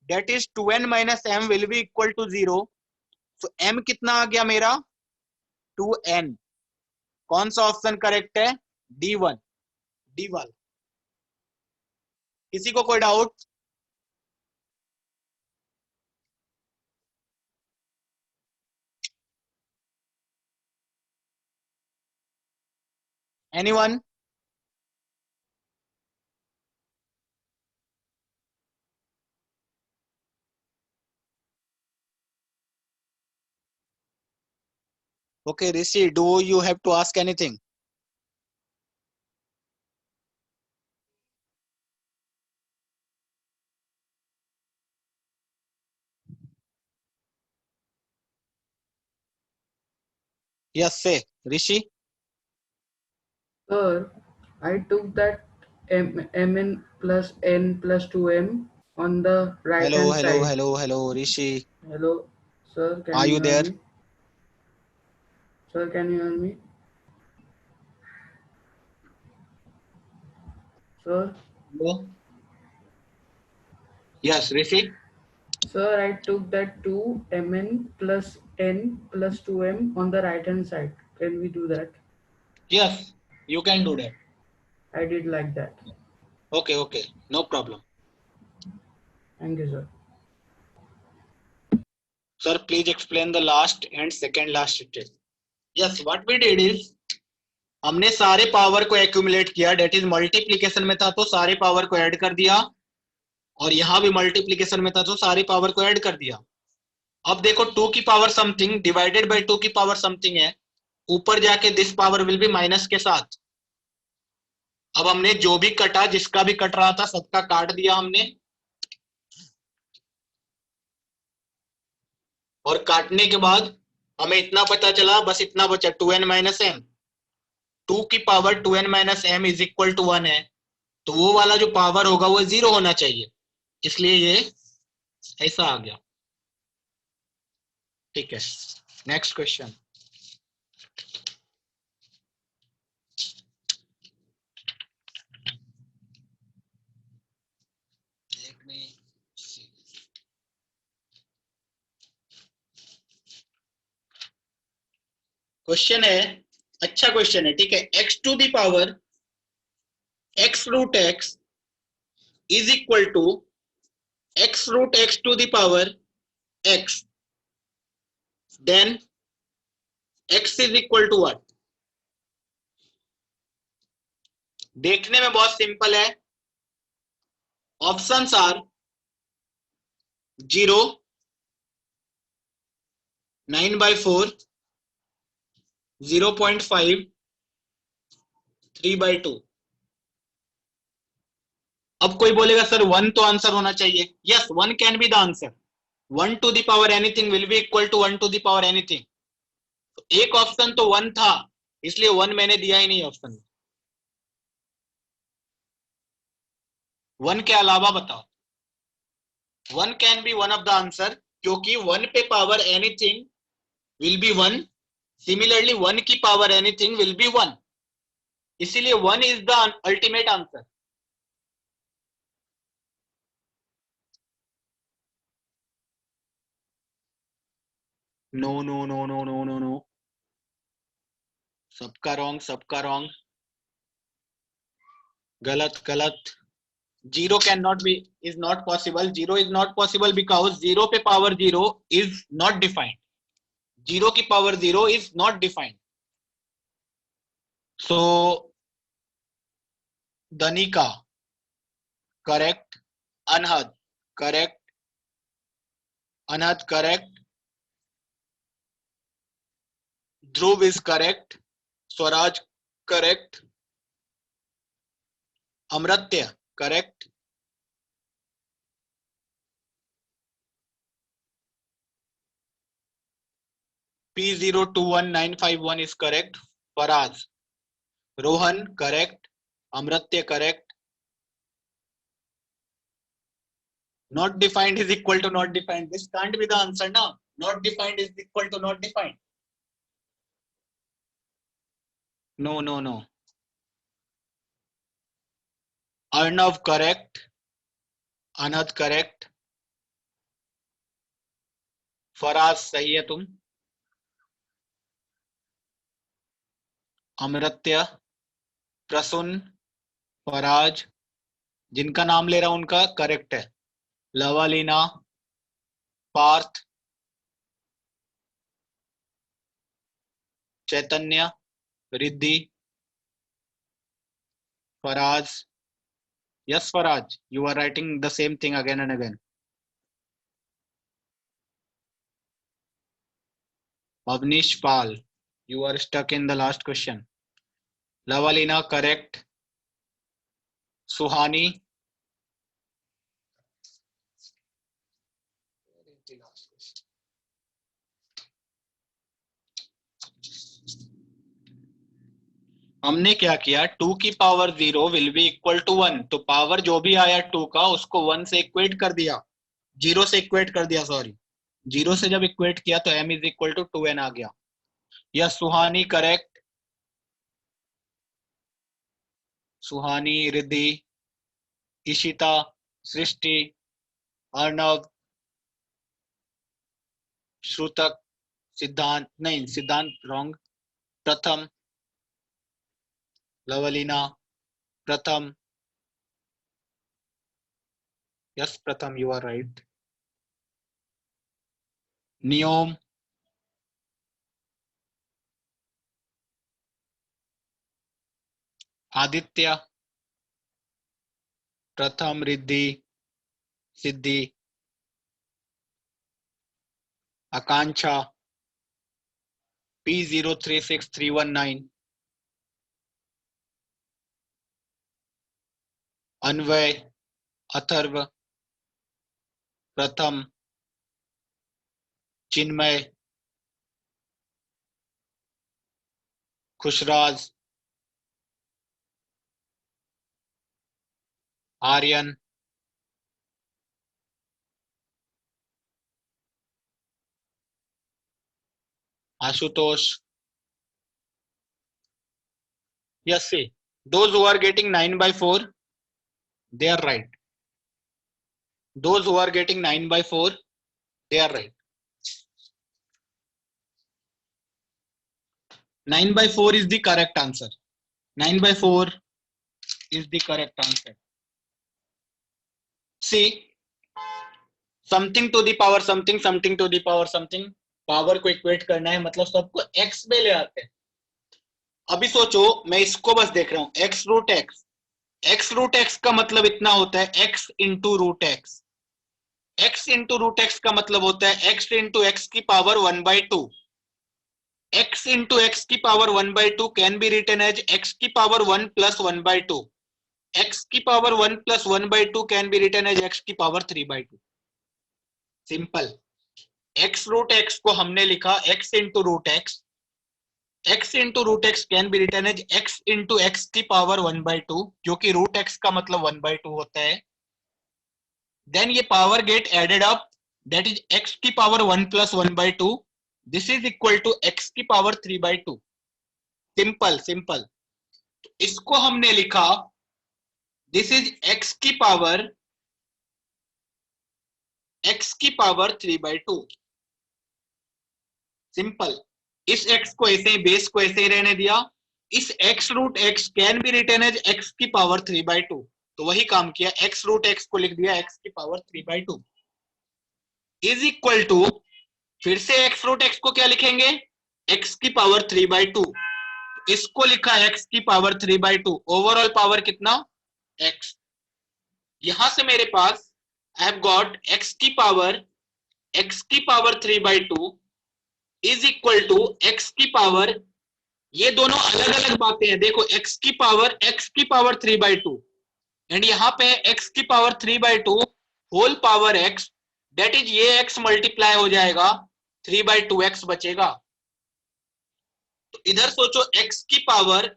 Speaker 6: that is 2n minus m will be equal to 0. So m कितना आ गया मेरा 2n. कौन सा option correct है, D1. D1. किसी को कोई doubt? Anyone? Okay, Rishi, do you have to ask anything? Yes, say, Rishi.
Speaker 3: Sir, I took that mn plus n plus 2m on the right
Speaker 6: Hello,
Speaker 3: hand
Speaker 6: hello,
Speaker 3: side.
Speaker 6: hello, hello, Rishi.
Speaker 3: Hello, sir, can
Speaker 6: Are
Speaker 3: you
Speaker 6: you
Speaker 3: hear
Speaker 6: there?
Speaker 3: me? Sir, can you hear me? Sir?
Speaker 6: Hello. Yes, Rishi.
Speaker 3: Sir, I took that 2mn plus n plus 2m on the right hand side. Can we do that?
Speaker 6: Yes, you can do that.
Speaker 3: I did like that.
Speaker 6: Okay, okay, no problem.
Speaker 3: Thank you, sir.
Speaker 6: Sir, please explain the last and second last step. Yes, what we did is हमने सारे power को accumulate किया, date is multiplication में था तो सारे power को add कर दिया, और यहां भी मल्टीप्लिकेशन में था तो सारे पावर को ऐड कर दिया. अब देखो 2 की पावर समथिंग डिवाइडेड बाय 2 की पावर समथिंग है, ऊपर जाके this power will be minus के साथ. अब हमने जो भी कटा, जिसका भी कट रहा था सबका काट दिया हमने, और काटने के बाद हमें इतना पता चला, बस इतना बचा 2n माइनस एम. 2 की power 2n minus m is equal to 1 है, तो वो वाला जो पावर होगा वो 0 होना चाहिए, इसलिए ये ऐसा आ गया. ठीक है, नेक्स्ट क्वेश्चन. क्वेश्चन है, अच्छा क्वेश्चन है, ठीक है. x to the power x root x is equal to x root x to the power x, then x is equal to what. देखने में बहुत सिंपल है. Options are 0, 9/4, 0.5, 3/2. अब कोई बोलेगा सर 1 तो आंसर होना चाहिए. Yes, 1 can be the answer. 1 to the power anything will be equal to 1 to the power anything. एक ऑप्शन तो 1 था, इसलिए 1 मैंने दिया ही नहीं ऑप्शन में. 1 के अलावा बताओ. 1 can be one of the answer, क्योंकि 1 पे power anything will be 1. Similarly 1 की पावर एनीथिंग विल बी 1, इसीलिए 1 is the ultimate answer. No no no no no no no, सबका रॉन्ग, सबका रॉन्ग, गलत गलत. 0 can not be, is not possible. 0 is not possible because 0 पे power 0 is not defined. 0 की power 0 is not defined. So Danika correct, Anhad correct, Anhad correct, Dhruv is correct, Swaraj correct, Amritya correct, P021951 is correct. Faraz, Rohan correct, Amratya correct. Not defined is equal to not defined. This can't be the answer now. Not defined is equal to not defined. No, no, no. Arnav correct, Anad correct. Faraz सही है तुम. अमृत्य, प्रसून, फराज, जिनका नाम ले रहा हूं उनका correct है. लवालीना, पार्थ, चैतन्य, Riddhi, Faraz. Yes, Faraj, you are writing the same thing again and again. Avnish Pal, You are stuck in the last question. Lavalina, correct. Suhani. हमने क्या किया, 2 की power 0 will be equal to 1, तो पावर जो भी आया 2 का उसको 1 से इक्वेट कर दिया, 0 से इक्वेट कर दिया, सॉरी 0 से जब इक्वेट किया तो m is equal to 2n आ गया। Yes Suhani correct. सुहानी, रिद्धि, इशिता, सृष्टि, अर्णव, श्रुतक, सिद्धांत, नहीं Siddhant wrong, Pratham, Lovlina, Pratham, yes Pratham you are right. Niyom, Aditya, Pratham, Riddhi, Siddhi, Akanksha, P036319, Anvay, Atharv, Pratham, Chinmay, Khushraj, Aryan, Ashutosh. Yes, see, those who are getting 9/4, they are right. Those who are getting 9/4, they are right. 9/4 is the correct answer. 9/4 is the correct answer. See, something to the power something, something to the power something, power को equate करना है, मतलब सबको x में ले आते हैं। अभी सोचो, मैं इसको बस देख रहा हूं, x root x, x root x का मतलब इतना होता है x into root x, x into root x का मतलब होता है x इंटू x की पावर 1/2, x इंटू x की power 1/2 can be written as x की पावर 1 प्लस 1/2, x की power 1 plus 1/2 can be written as x की power 3/2। Simple. x root x को हमने लिखा x into root x, x into root x can be written as x into x की power 1/2, क्योंकि root x का मतलब 1/2 होता है। देन ये power get added up, that is x की power 1 plus 1/2, this is equal to x की power 3/2। Simple simple. तो इसको हमने लिखा दिस इज x की पावर 3/2। सिंपल। इस x को ऐसे ही, बेस को ऐसे ही रहने दिया, इस x root x can be written as x की पावर 3/2, तो वही काम किया, x रूट x को लिख दिया x की पावर 3/2 इज इक्वल टू, फिर से x रूट x को क्या लिखेंगे, x की पावर 3/2, इसको लिखा x की पावर 3/2, ओवरऑल पावर कितना x। यहां से मेरे पास आई हैव गॉट x की power 3/2 is equal to x की पावर, ये दोनों अलग अलग बातें हैं, देखो x की पावर 3/2 एंड यहाँ पे x की power 3/2 whole power x, that is ये x मल्टीप्लाई हो जाएगा, 3/2x बचेगा। तो इधर सोचो x की पावर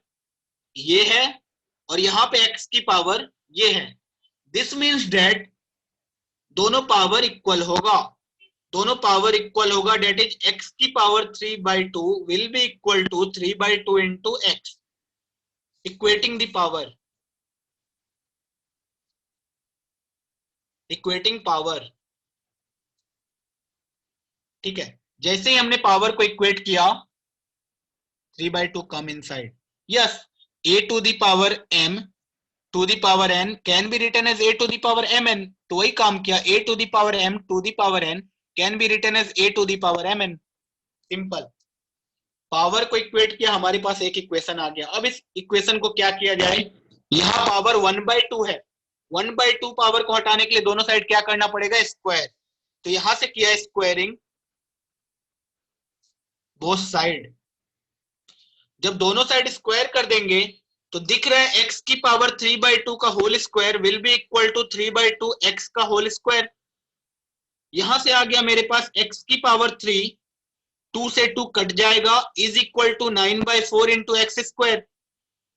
Speaker 6: ये है और यहाँ पे x की पावर ये है, दिस मीन्स डेट दोनों पावर इक्वल होगा, दोनों पावर इक्वल होगा, डेट इज x की power 3/2 will be equal to 3/2 into x, equating the power, equating power. ठीक है, जैसे ही हमने पावर को इक्वेट किया 3/2 come inside. Yes, a to the power m to the power n can be written as a to the power mn, तो वही काम किया, a to the power m to the power n can be written as a to the power mn। Simple. Power को equate किया, हमारे पास एक equation आ गया। अब इस इक्वेशन को क्या किया जाए, यहाँ पावर 1/2 है, 1/2 पावर को हटाने के लिए दोनों साइड क्या करना पड़ेगा, स्क्वायर, तो यहां से किया स्क्वायरिंग बोथ साइड, जब दोनों साइड स्क्वायर कर देंगे तो दिख रहा है x की पावर 3/2 का whole square will be equal to 3/2 x का होल स्क्वायर। यहां से आ गया मेरे पास x की पावर 3, 2 से 2 कट जाएगा, is equal to 9/4 into x square.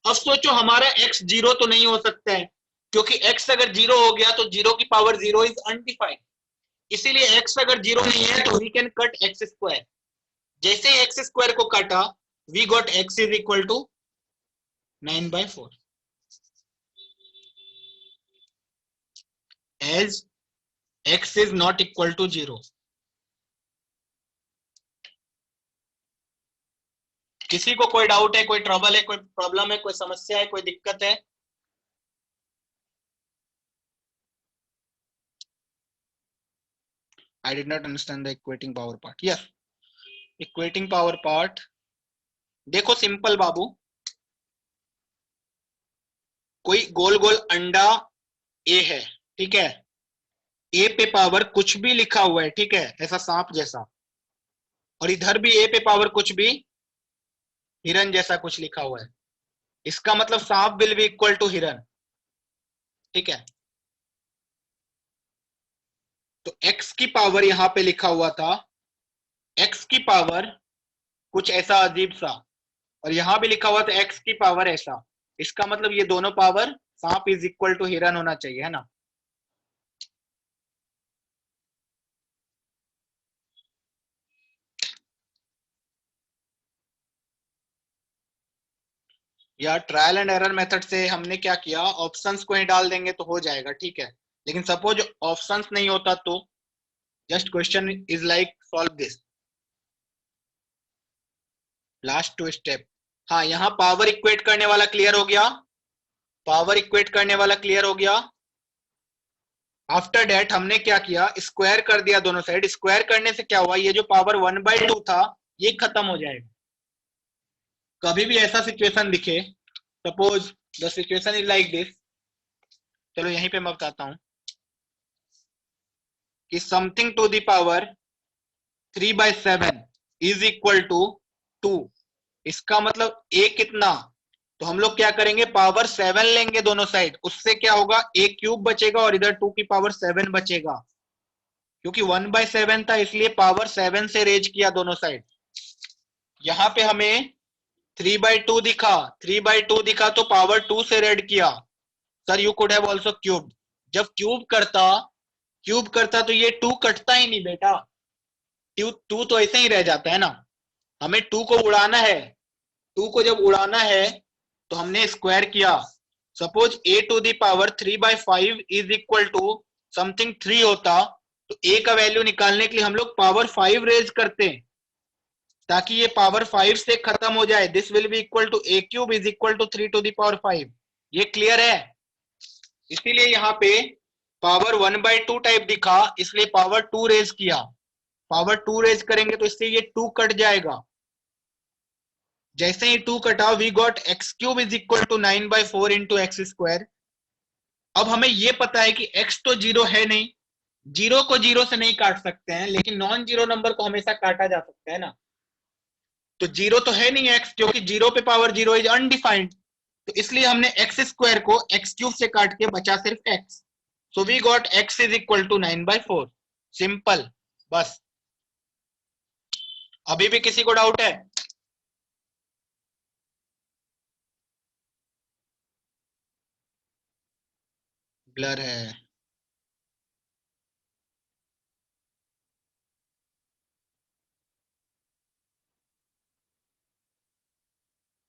Speaker 6: अब सोचो हमारा x 0 तो नहीं हो सकता है, क्योंकि x अगर 0 हो गया तो 0 की पावर 0 इज अनडिफाइंड, इसीलिए x अगर 0 नहीं है तो we can cut x square. जैसे ही एक्स स्क्वायर को काटा we got x is equal to 9/4 as x is not equal to 0। किसी को कोई डाउट है, कोई ट्रबल है, कोई प्रॉब्लम है, कोई समस्या है, कोई दिक्कत है? I did not understand the equating power part. Yes, equating power part देखो सिंपल बाबू, कोई गोल गोल अंडा ए है, ठीक है, ए पे पावर कुछ भी लिखा हुआ है, ठीक है, ऐसा सांप जैसा, और इधर भी ए पे पावर कुछ भी हिरन जैसा कुछ लिखा हुआ है, इसका मतलब सांप विल बी इक्वल टू हिरन, ठीक है। तो x की पावर यहां पे लिखा हुआ था, x की पावर कुछ ऐसा अजीब सा, और यहां भी लिखा हुआ था x की पावर ऐसा, इसका मतलब ये दोनों पावर सांप इज इक्वल टू हिरन होना चाहिए, है ना। या ट्रायल एंड एरर मेथड से हमने क्या किया, ऑप्शंस को ही डाल देंगे तो हो जाएगा, ठीक है। लेकिन सपोज ऑप्शंस नहीं होता तो just question is like solve this, last two step. हाँ, यहाँ पावर इक्वेट करने वाला क्लियर हो गया, पावर इक्वेट करने वाला क्लियर हो गया। आफ्टर डेट हमने क्या किया, स्क्वायर कर दिया दोनों साइड। स्क्वायर करने से क्या हुआ, ये जो पावर 1/2 था ये खत्म हो जाएगा। कभी भी ऐसा सिचुएशन दिखे, suppose the situation is like this, चलो यहीं पे मैं बताता हूं कि something to the power 3/7 is equal to 2। इसका मतलब a कितना, तो हम लोग क्या करेंगे, पावर 7 लेंगे दोनों साइड, उससे क्या होगा, a³ बचेगा और इधर 2 की पावर 7 बचेगा, क्योंकि 1/7 था इसलिए पावर 7 से रेज किया दोनों साइड। यहां पे हमें 3/2 दिखा, 3/2 दिखा तो पावर 2 से रेड किया। Sir you could have also cube, जब क्यूब करता तो ये 2 कटता ही नहीं बेटा, 2 तो ऐसे ही रह जाता है ना। हमें 2 को उड़ाना है, 2 को जब उड़ाना है तो हमने स्क्वायर किया। Suppose a to the power 3/5 is equal to something 3 होता तो a का वैल्यू निकालने के लिए हम लोग पावर 5 रेज करते हैं ताकि ये पावर 5 से खत्म हो जाए। This will be equal to a³ is equal to 3 to the power 5। ये क्लियर है, इसीलिए यहाँ पे पावर 1/2 टाइप दिखा इसलिए पावर 2 रेज किया। पावर 2 रेज करेंगे तो इससे ये 2 कट जाएगा। जैसे ही 2 कटा we got x³ is equal to 9/4 into x square. अब हमें ये पता है कि x तो 0 है नहीं, 0 को 0 से नहीं काट सकते हैं, लेकिन नॉन जीरो नंबर को हमेशा काटा जा सकता है ना। तो 0 तो है नहीं x, क्योंकि 0 पे पावर 0 इज अनडिफाइंड, तो इसलिए हमने x² को x³ से काट के बचा सिर्फ x। So we got x is equal to 9/4। Simple, बस। अभी भी किसी को डाउट है? ब्लर है।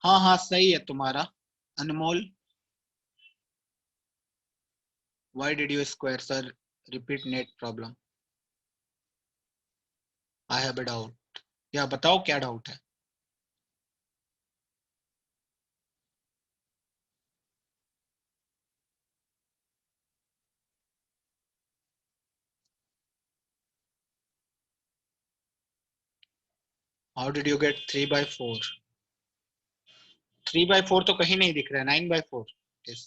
Speaker 6: हाँ हाँ सही है तुम्हारा अनमोल। Why did you square, sir? Repeat net problem. I have a doubt. या बताओ क्या डाउट है? How did you get 3/4? 3/4 तो कहीं नहीं दिख रहा है, 9/4 yes.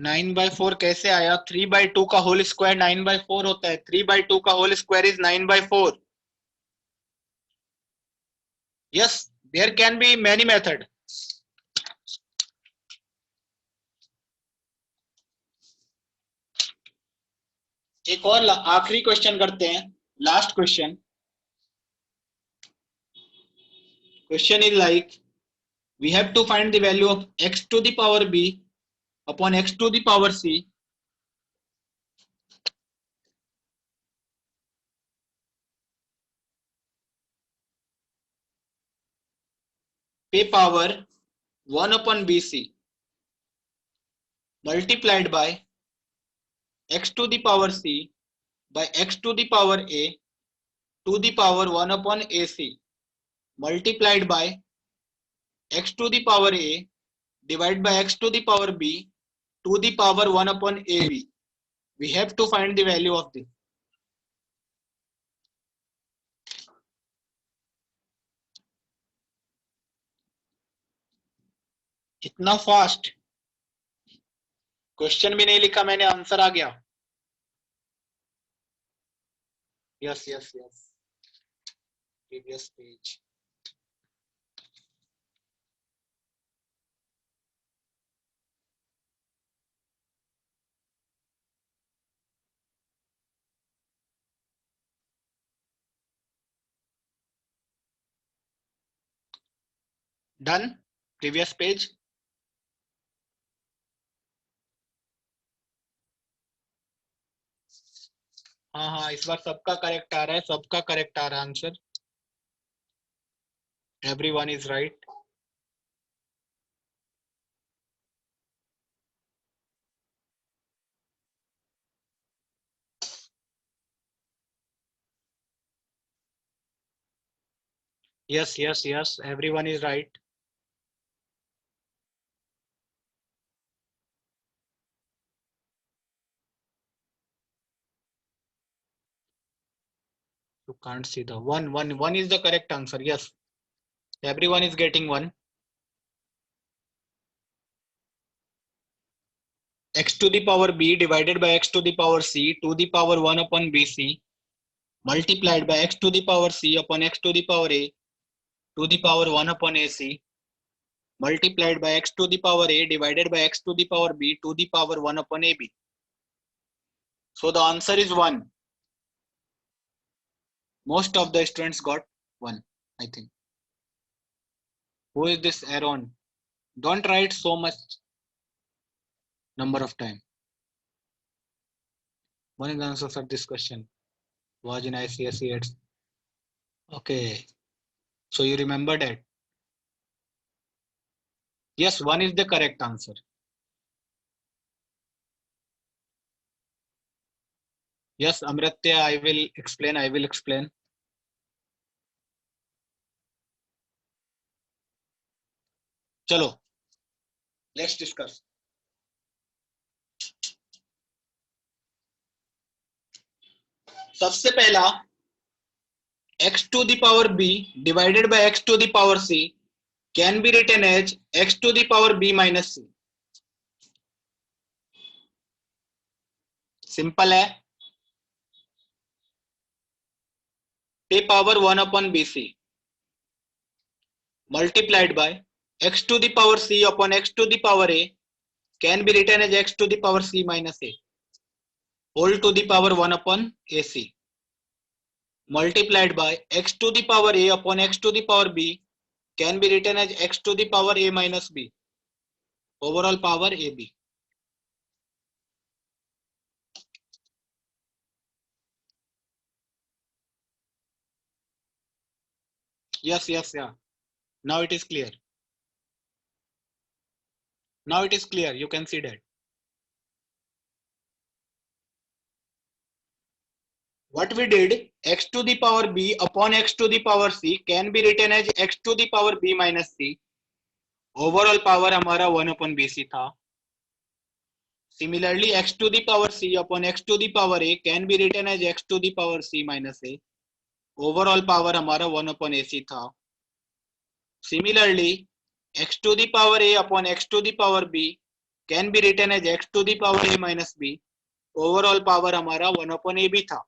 Speaker 6: 9/4 कैसे आया? 3/2 का होल स्क्वायर 9/4 होता है. 3/2 का whole square is 9/4. Yes, there can be many method. एक और आखिरी क्वेश्चन करते हैं. Last question. Question is like, we have to find the value of x to the power b upon x to the power c पे power 1 upon bc multiplied by x to the power c by x to the power a to the power 1 upon ac multiplied by x to the power a divided by x to the power b to the power 1 upon ab. We have to find the value of this. इतना fast question भी नहीं लिखा मैंने, answer आ गया. Yes yes yes. Previous page. Done. Previous page. हाँ, इस बार सबका correct आ रहा है, सबका करेक्ट आ रहा है answer. Everyone is right. Yes, yes, yes. Everyone is right. You can't see the one is the correct answer. Yes, everyone is getting one. X to the power b divided by x to the power c to the power 1 upon bc multiplied by x to the power c upon x to the power a to the power 1 upon ac multiplied by x to the power a divided by x to the power b to the power 1 upon ab. So the answer is 1. Most of the students got 1, I think. Who is this Aaron? Don't write so much number of time. One is the answer for this question. Was in ICSE. Okay. So you remember that? Yes, 1 is the correct answer. Yes, Amritya, I will explain. Chalo, let's discuss. सबसे पहला x to the power b divided by x to the power c can be written as x to the power b minus c. Simple है. पे power 1 upon bc multiplied by x to the power c upon x to the power a can be written as x to the power c minus a whole to the power 1 upon ac multiplied by x to the power a upon x to the power b can be written as x to the power a minus b overall power ab. Yes, yeah. Now it is clear. Now it is clear. You can see that. What we did, x to the power b upon x to the power c can be written as x to the power b minus c. Overall power हमारा 1 upon bc था. Similarly, x to the power c upon x to the power a can be written as x to the power c minus a. Overall power हमारा 1 upon ac था. Similarly, x to the power a upon x to the power b can be written as x to the power a minus b। Overall power हमारा 1/ab था।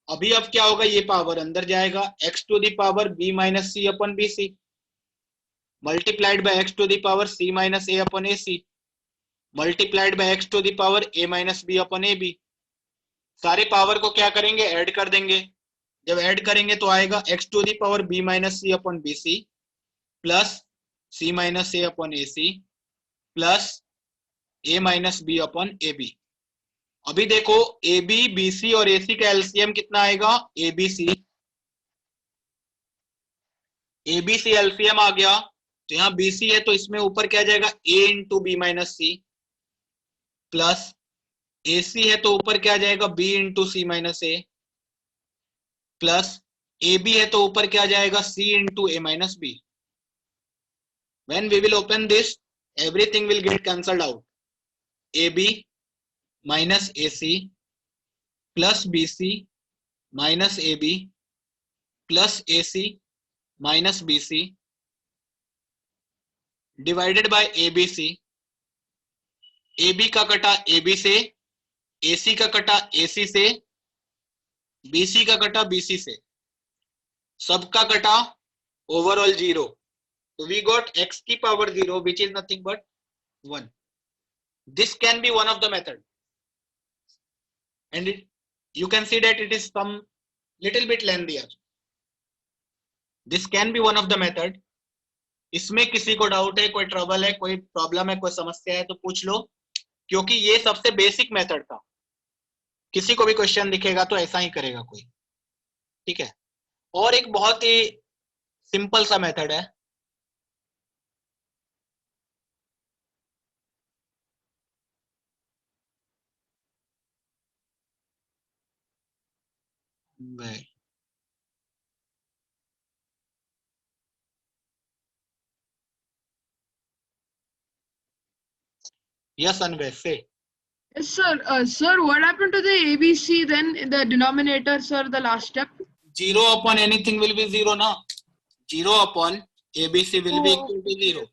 Speaker 6: अभी अब क्या होगा, ये power अंदर जाएगा, x to the power b minus c अपन bc multiplied by x to the power c minus a अपन ac multiplied by x to the power a minus b अपन ab। सारे पावर को क्या करेंगे, ऐड कर देंगे। जब ऐड करेंगे तो आएगा x to the power b minus c अपन bc plus c minus a अपन ac plus a minus b अपन ab। अभी देखो ab, bc और ac का एलसीएम कितना आएगा, abc एलसीएम आ गया। तो यहाँ bc है तो इसमें ऊपर क्या जाएगा, a into b minus c plus ac है तो ऊपर क्या जाएगा, b into c minus a plus ab है तो ऊपर क्या जाएगा, c into a minus b. When we will open this, everything will get cancelled out. ab minus ac plus bc minus ab plus ac minus bc divided by abc। ab का कटा ab से, ac का कटा ac से, bc का कटा bc से, सबका कटा overall 0। So we got x की power 0 which is nothing but 1. This can be one of the method, and you can see that it is some little bit lengthier. This can be one of the method. इसमें किसी को doubt है, कोई trouble है, कोई problem है, कोई समस्या है तो पूछ लो, क्योंकि ये सबसे बेसिक मेथड था। किसी को भी क्वेश्चन दिखेगा तो ऐसा ही करेगा कोई, ठीक है। और एक बहुत ही सिंपल सा मेथड है, yes Anvesh, say.
Speaker 16: Yes, sir. Sir, what happened to the ABC then in the denominator, sir, the last step?
Speaker 6: 0 upon anything will be 0 now. 0 upon ABC will be equal to 0.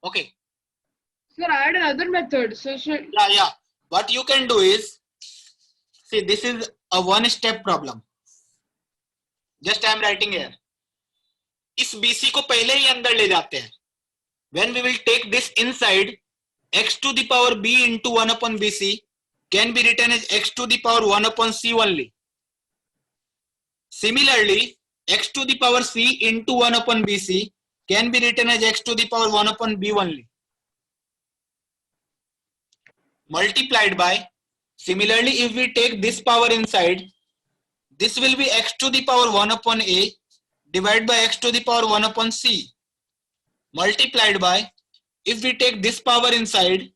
Speaker 6: Okay.
Speaker 16: Sir, I had another method. So, sir.
Speaker 6: Yeah. What you can do is, see, this is a one-step problem. Just I am writing here. इस BC को पहले ही अंदर ले जाते हैं. When we will take this inside, x to the power b into 1 upon bc can be written as x to the power 1 upon c only. Similarly, x to the power c into 1 upon bc can be written as x to the power 1 upon b only. Multiplied by, similarly, if we take this power inside, this will be x to the power 1 upon a divided by x to the power 1 upon c. Multiplied by, if we take this power inside,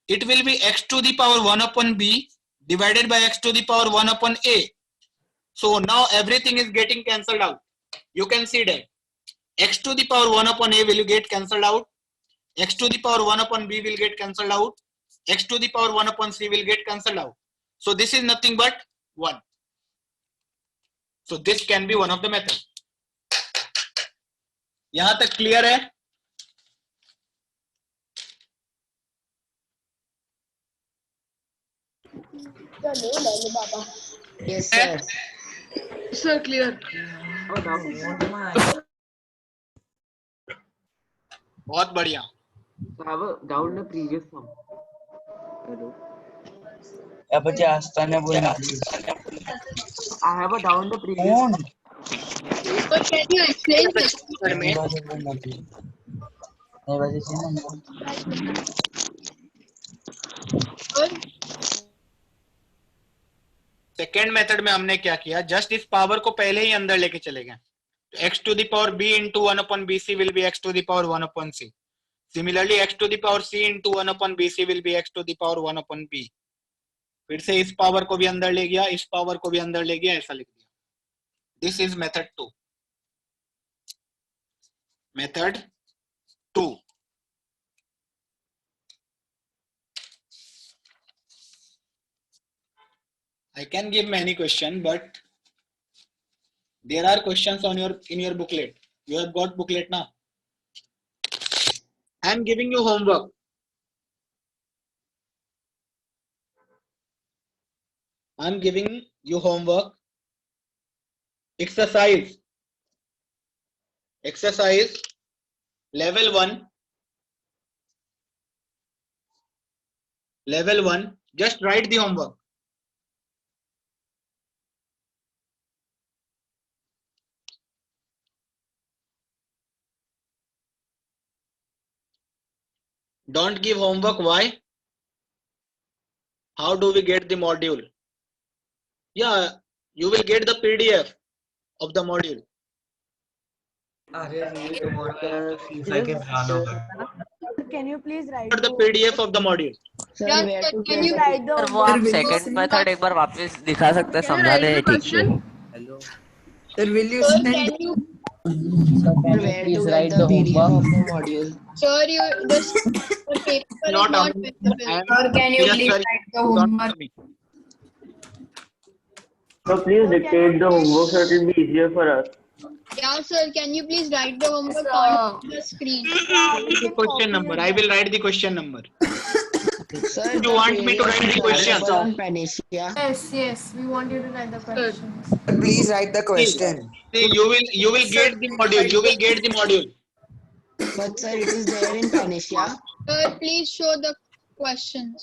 Speaker 6: it will be x to the power 1 upon b divided by x to the power 1 upon a. So now everything is getting cancelled out. You can see that x to the power 1 upon a will get cancelled out, x to the power 1 upon b will get cancelled out, x to the power 1 upon c will get cancelled out. So this is nothing but 1. So this can be one of the methods. यहाँ तक clear है?
Speaker 5: Yes, sir.
Speaker 16: Sir, clear.
Speaker 6: बहुत बढ़िया.
Speaker 8: So I have a doubt in the previous sum. Hello.
Speaker 18: या बच्चे आस्ताने बोलना.
Speaker 8: I have a doubt in the previous sum.
Speaker 1: But can you explain this?
Speaker 6: Second method में हमने क्या किया, जस्ट इस पावर को पहले ही अंदर लेके चले गए. x to the power b into 1 upon bc will be x to the power 1 upon c. Similarly, x to the power c into 1 upon bc will be x to the power 1 upon b. फिर से इस power को भी अंदर ले गया, इस power को भी अंदर ले गया, ऐसा लिख दिया. This is method 2. Method 2. I can give many questions, but there are questions on in your booklet. You have got booklet now. I am giving you homework. I'm giving you homework. Exercise level 1. Level 1. Just write the homework. Don't give homework. Why? How do we get the module? Yeah, you will get the PDF of the module.
Speaker 18: Tomorrow see if I can run over.
Speaker 4: Can you please write
Speaker 6: Got the PDF of the module.
Speaker 1: Yes, sir. Can you
Speaker 4: write the
Speaker 12: sir वो आप second method एक बार वापस दिखा सकते हैं, समझा दे ठीक से.
Speaker 9: Sir, will you
Speaker 1: Sir,
Speaker 9: send?
Speaker 1: can you?
Speaker 5: Where to get the PDF of the module?
Speaker 1: Sir, the paper is
Speaker 6: Not
Speaker 1: not
Speaker 6: on-
Speaker 1: visible.
Speaker 6: I am-
Speaker 1: Sir, can you
Speaker 6: Yes,
Speaker 1: please
Speaker 6: sir.
Speaker 1: write the homework?
Speaker 7: So please dictate the homework so it will be easier for us.
Speaker 1: Yeah, sir. Can you please write the homework on the screen?
Speaker 6: The question number. I will write the question number.
Speaker 5: Sir,
Speaker 6: You want me to write the question?
Speaker 5: on Panacea.
Speaker 11: Yes, we want you to write the questions.
Speaker 9: Please write the question.
Speaker 6: See, you will get the module. You will get the module.
Speaker 5: But sir, it is there in Panacea.
Speaker 1: Sir, please show the questions.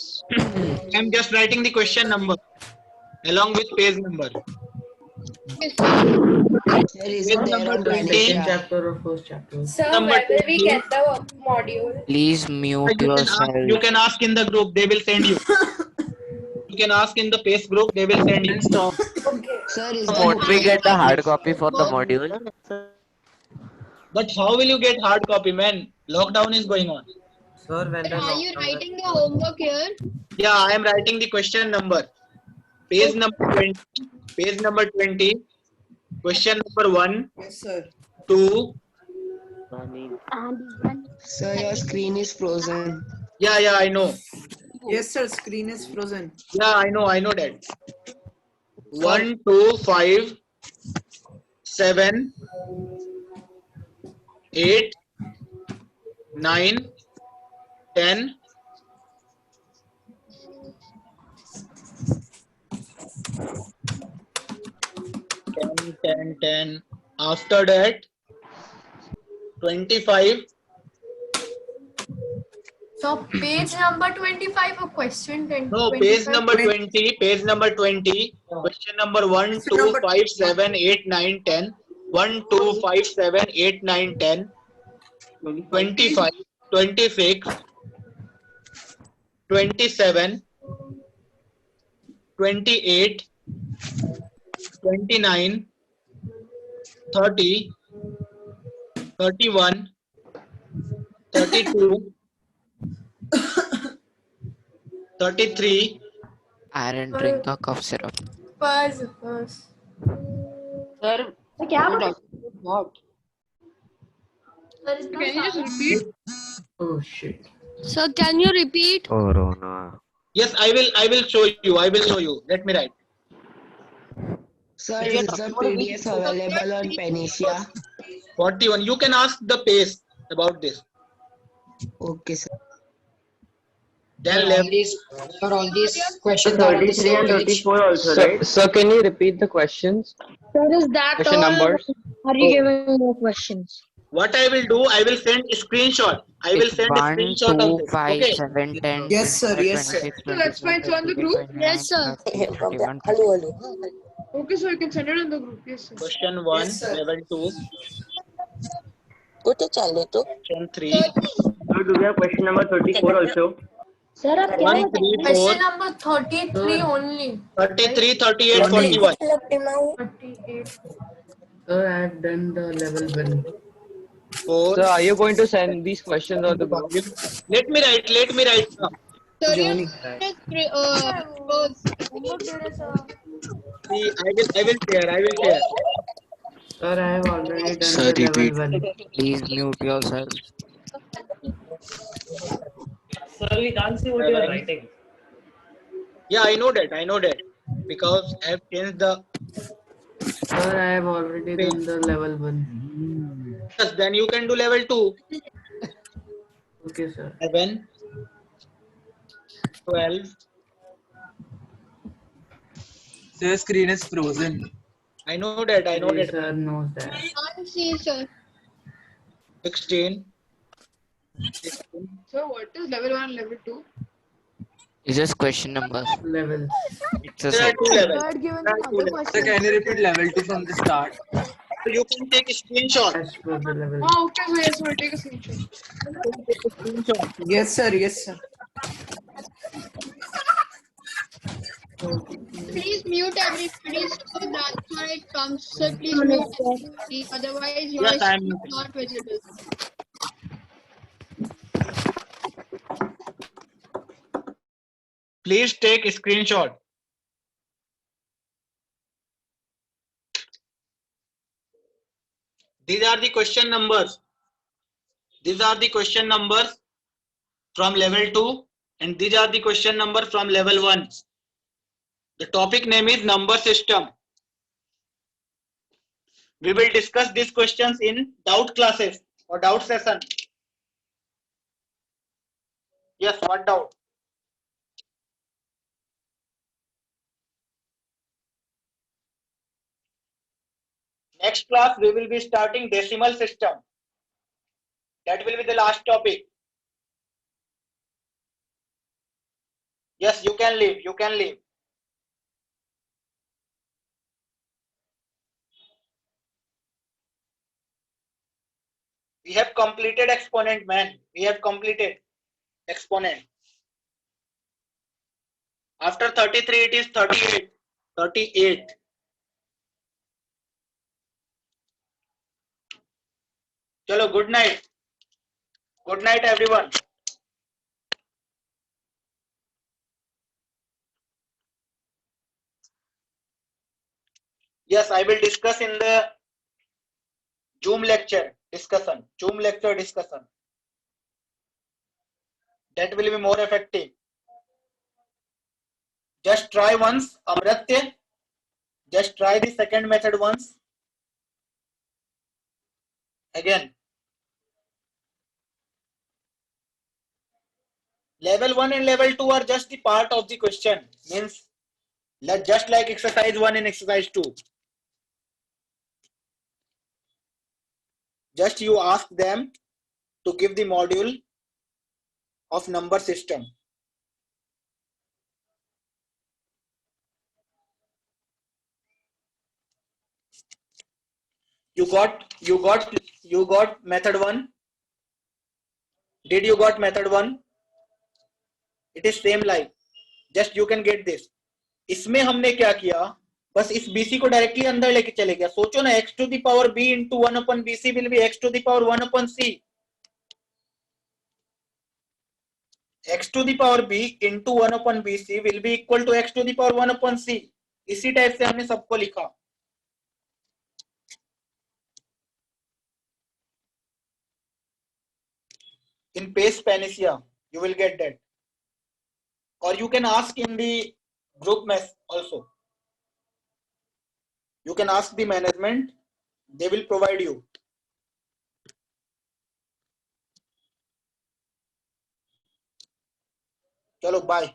Speaker 6: I'm just writing the question number along with page number.
Speaker 5: There is
Speaker 6: Page
Speaker 5: there
Speaker 6: number
Speaker 5: on
Speaker 6: 20.
Speaker 3: Second chapter or first chapter?
Speaker 11: Sir,
Speaker 6: Number
Speaker 11: where will we
Speaker 6: 20.
Speaker 11: get the module?
Speaker 12: Please mute
Speaker 6: You
Speaker 12: yourself.
Speaker 6: can ask in the group. They will send you. You can ask in the pace group. They will send you.
Speaker 5: Sir, is
Speaker 12: Won't we get the hard copy for the module?
Speaker 6: But how will you get hard copy, man? Lockdown is going on.
Speaker 18: Sir, when
Speaker 1: Are you writing the homework here?
Speaker 6: Yeah, I am writing the question number. Page number 20. Page number 20. Question number 1,
Speaker 9: Yes, sir.
Speaker 6: 2.
Speaker 5: Sir, your screen is frozen.
Speaker 6: Yeah, I know.
Speaker 9: Yes, sir. Screen is frozen.
Speaker 6: Yeah, I know that. 1, 2, 5, 7, 8, 9, 10. 10. After that, 25.
Speaker 11: So page number 25 or question 20?
Speaker 6: No, page number 20. Page number 20. Question number 1, 2, 5, 7, 8, 9, 10. 1, 2, 5, 7, 8, 9, 10. 25, 26, 27, 28, 29, 30, 31, 32, 33.
Speaker 12: Aaron, drink a cough syrup.
Speaker 11: First.
Speaker 13: Sir, what?
Speaker 16: Can you just repeat?
Speaker 3: Oh shit.
Speaker 11: So can you repeat?
Speaker 12: Corona.
Speaker 6: Yes, I will show you. Let me write.
Speaker 5: Sir, is the PDF available on Panacea?
Speaker 6: 41. You can ask the pace about this.
Speaker 5: Okay, sir.
Speaker 6: Then
Speaker 17: all these questions are on the
Speaker 7: 33
Speaker 17: same
Speaker 7: and
Speaker 17: page.
Speaker 7: 34 also, right?
Speaker 13: Sir, can you repeat the questions?
Speaker 4: Sir, is that
Speaker 13: Question
Speaker 4: all?
Speaker 13: numbers?
Speaker 4: Are you giving more questions?
Speaker 6: what I will do, I will send a screenshot. I will send a
Speaker 12: 1,
Speaker 6: screenshot
Speaker 12: 2,
Speaker 6: of this.
Speaker 12: 5,
Speaker 6: Okay.
Speaker 12: 7, 10.
Speaker 9: Yes, sir.
Speaker 12: 25,
Speaker 9: Yes, sir.
Speaker 12: 26,
Speaker 16: So that's fine. It's on the group?
Speaker 12: 29,
Speaker 4: Yes, sir.
Speaker 12: 30, 31, 32.
Speaker 16: Okay, so you can send it in the group. Yes, sir.
Speaker 6: Question 1,
Speaker 9: Yes, sir.
Speaker 6: level 2. Question 3.
Speaker 7: So do we have question number 34 also?
Speaker 4: Sir, आप क्या
Speaker 6: 1, 3, 4.
Speaker 11: Question number 33 only.
Speaker 6: 33, 38, 41.
Speaker 11: 38.
Speaker 3: Sir, I have done the level 1.
Speaker 6: 4.
Speaker 13: Sir, are you going to send these questions on the group?
Speaker 6: Let me write now.
Speaker 1: Sir,
Speaker 9: Johnny.
Speaker 6: See, I will share.
Speaker 3: Sir, I have already done
Speaker 12: Sir,
Speaker 3: the
Speaker 12: repeat.
Speaker 3: level 1.
Speaker 12: Please mute yourself.
Speaker 14: Sir, we can't see what you are writing.
Speaker 6: Yeah, I know that. Because I have changed the.
Speaker 3: Sir, I have already done the level 1.
Speaker 6: Yes, then you can do level 2.
Speaker 3: Okay, sir.
Speaker 6: 11, 12,
Speaker 18: So your screen is frozen.
Speaker 6: I know that. I know that.
Speaker 3: Sir knows that.
Speaker 1: Can't see, sir.
Speaker 6: 16.
Speaker 16: So what is level 1 and level 2?
Speaker 12: It's just question numbers.
Speaker 3: Levels.
Speaker 12: It's a
Speaker 6: There are
Speaker 12: set.
Speaker 6: two levels.
Speaker 11: had given
Speaker 6: There are
Speaker 11: the
Speaker 6: two
Speaker 11: other
Speaker 6: levels.
Speaker 18: So can you repeat level 2 from the start?
Speaker 6: So you can take a screenshot.
Speaker 3: As per the level.
Speaker 16: Oh, okay, so yes, we'll take a screenshot.
Speaker 6: Take a screenshot.
Speaker 18: Yes, sir. Yes, sir.
Speaker 1: Please mute everybody so that's why it comes. Sir, please mute everybody. Otherwise, your
Speaker 6: Yes, I am
Speaker 1: screen is
Speaker 6: muting.
Speaker 1: not visible.
Speaker 6: Please take a screenshot. These are the question numbers. These are the question numbers from level 2 and these are the question numbers from level 1. The topic name is number system. We will discuss these questions in doubt classes or doubt session. Yes, what doubt? Next class we will be starting decimal system. That will be the last topic. Yes, you can leave. You can leave. We have completed exponent, man. We have completed exponent. After 33, it is 38. 38. Chalo, good night. Good night, everyone. Yes, I will discuss in the Zoom lecture discussion. Zoom lecture discussion. That will be more effective. Just try once, Amratya. Just try the second method once. Again. Level 1 and level 2 are just the part of the question. Means just like exercise 1 and exercise 2. Just you ask them to give the module of number system. You got method 1. Did you got method 1? It is same like. Just you can get this. इसमें हमने क्या किया? बस इस BC को directly अंदर लेके चले गया. सोचो ना, x to the power b into 1 upon BC will be x to the power 1 upon c. X to the power b into 1 upon BC will be equal to x to the power 1 upon c. इसी type से हमने सबको लिखा. In Pace Panacea, you will get that. Or you can ask in the group mess also. You can ask the management, they will provide you. Chalo, bye.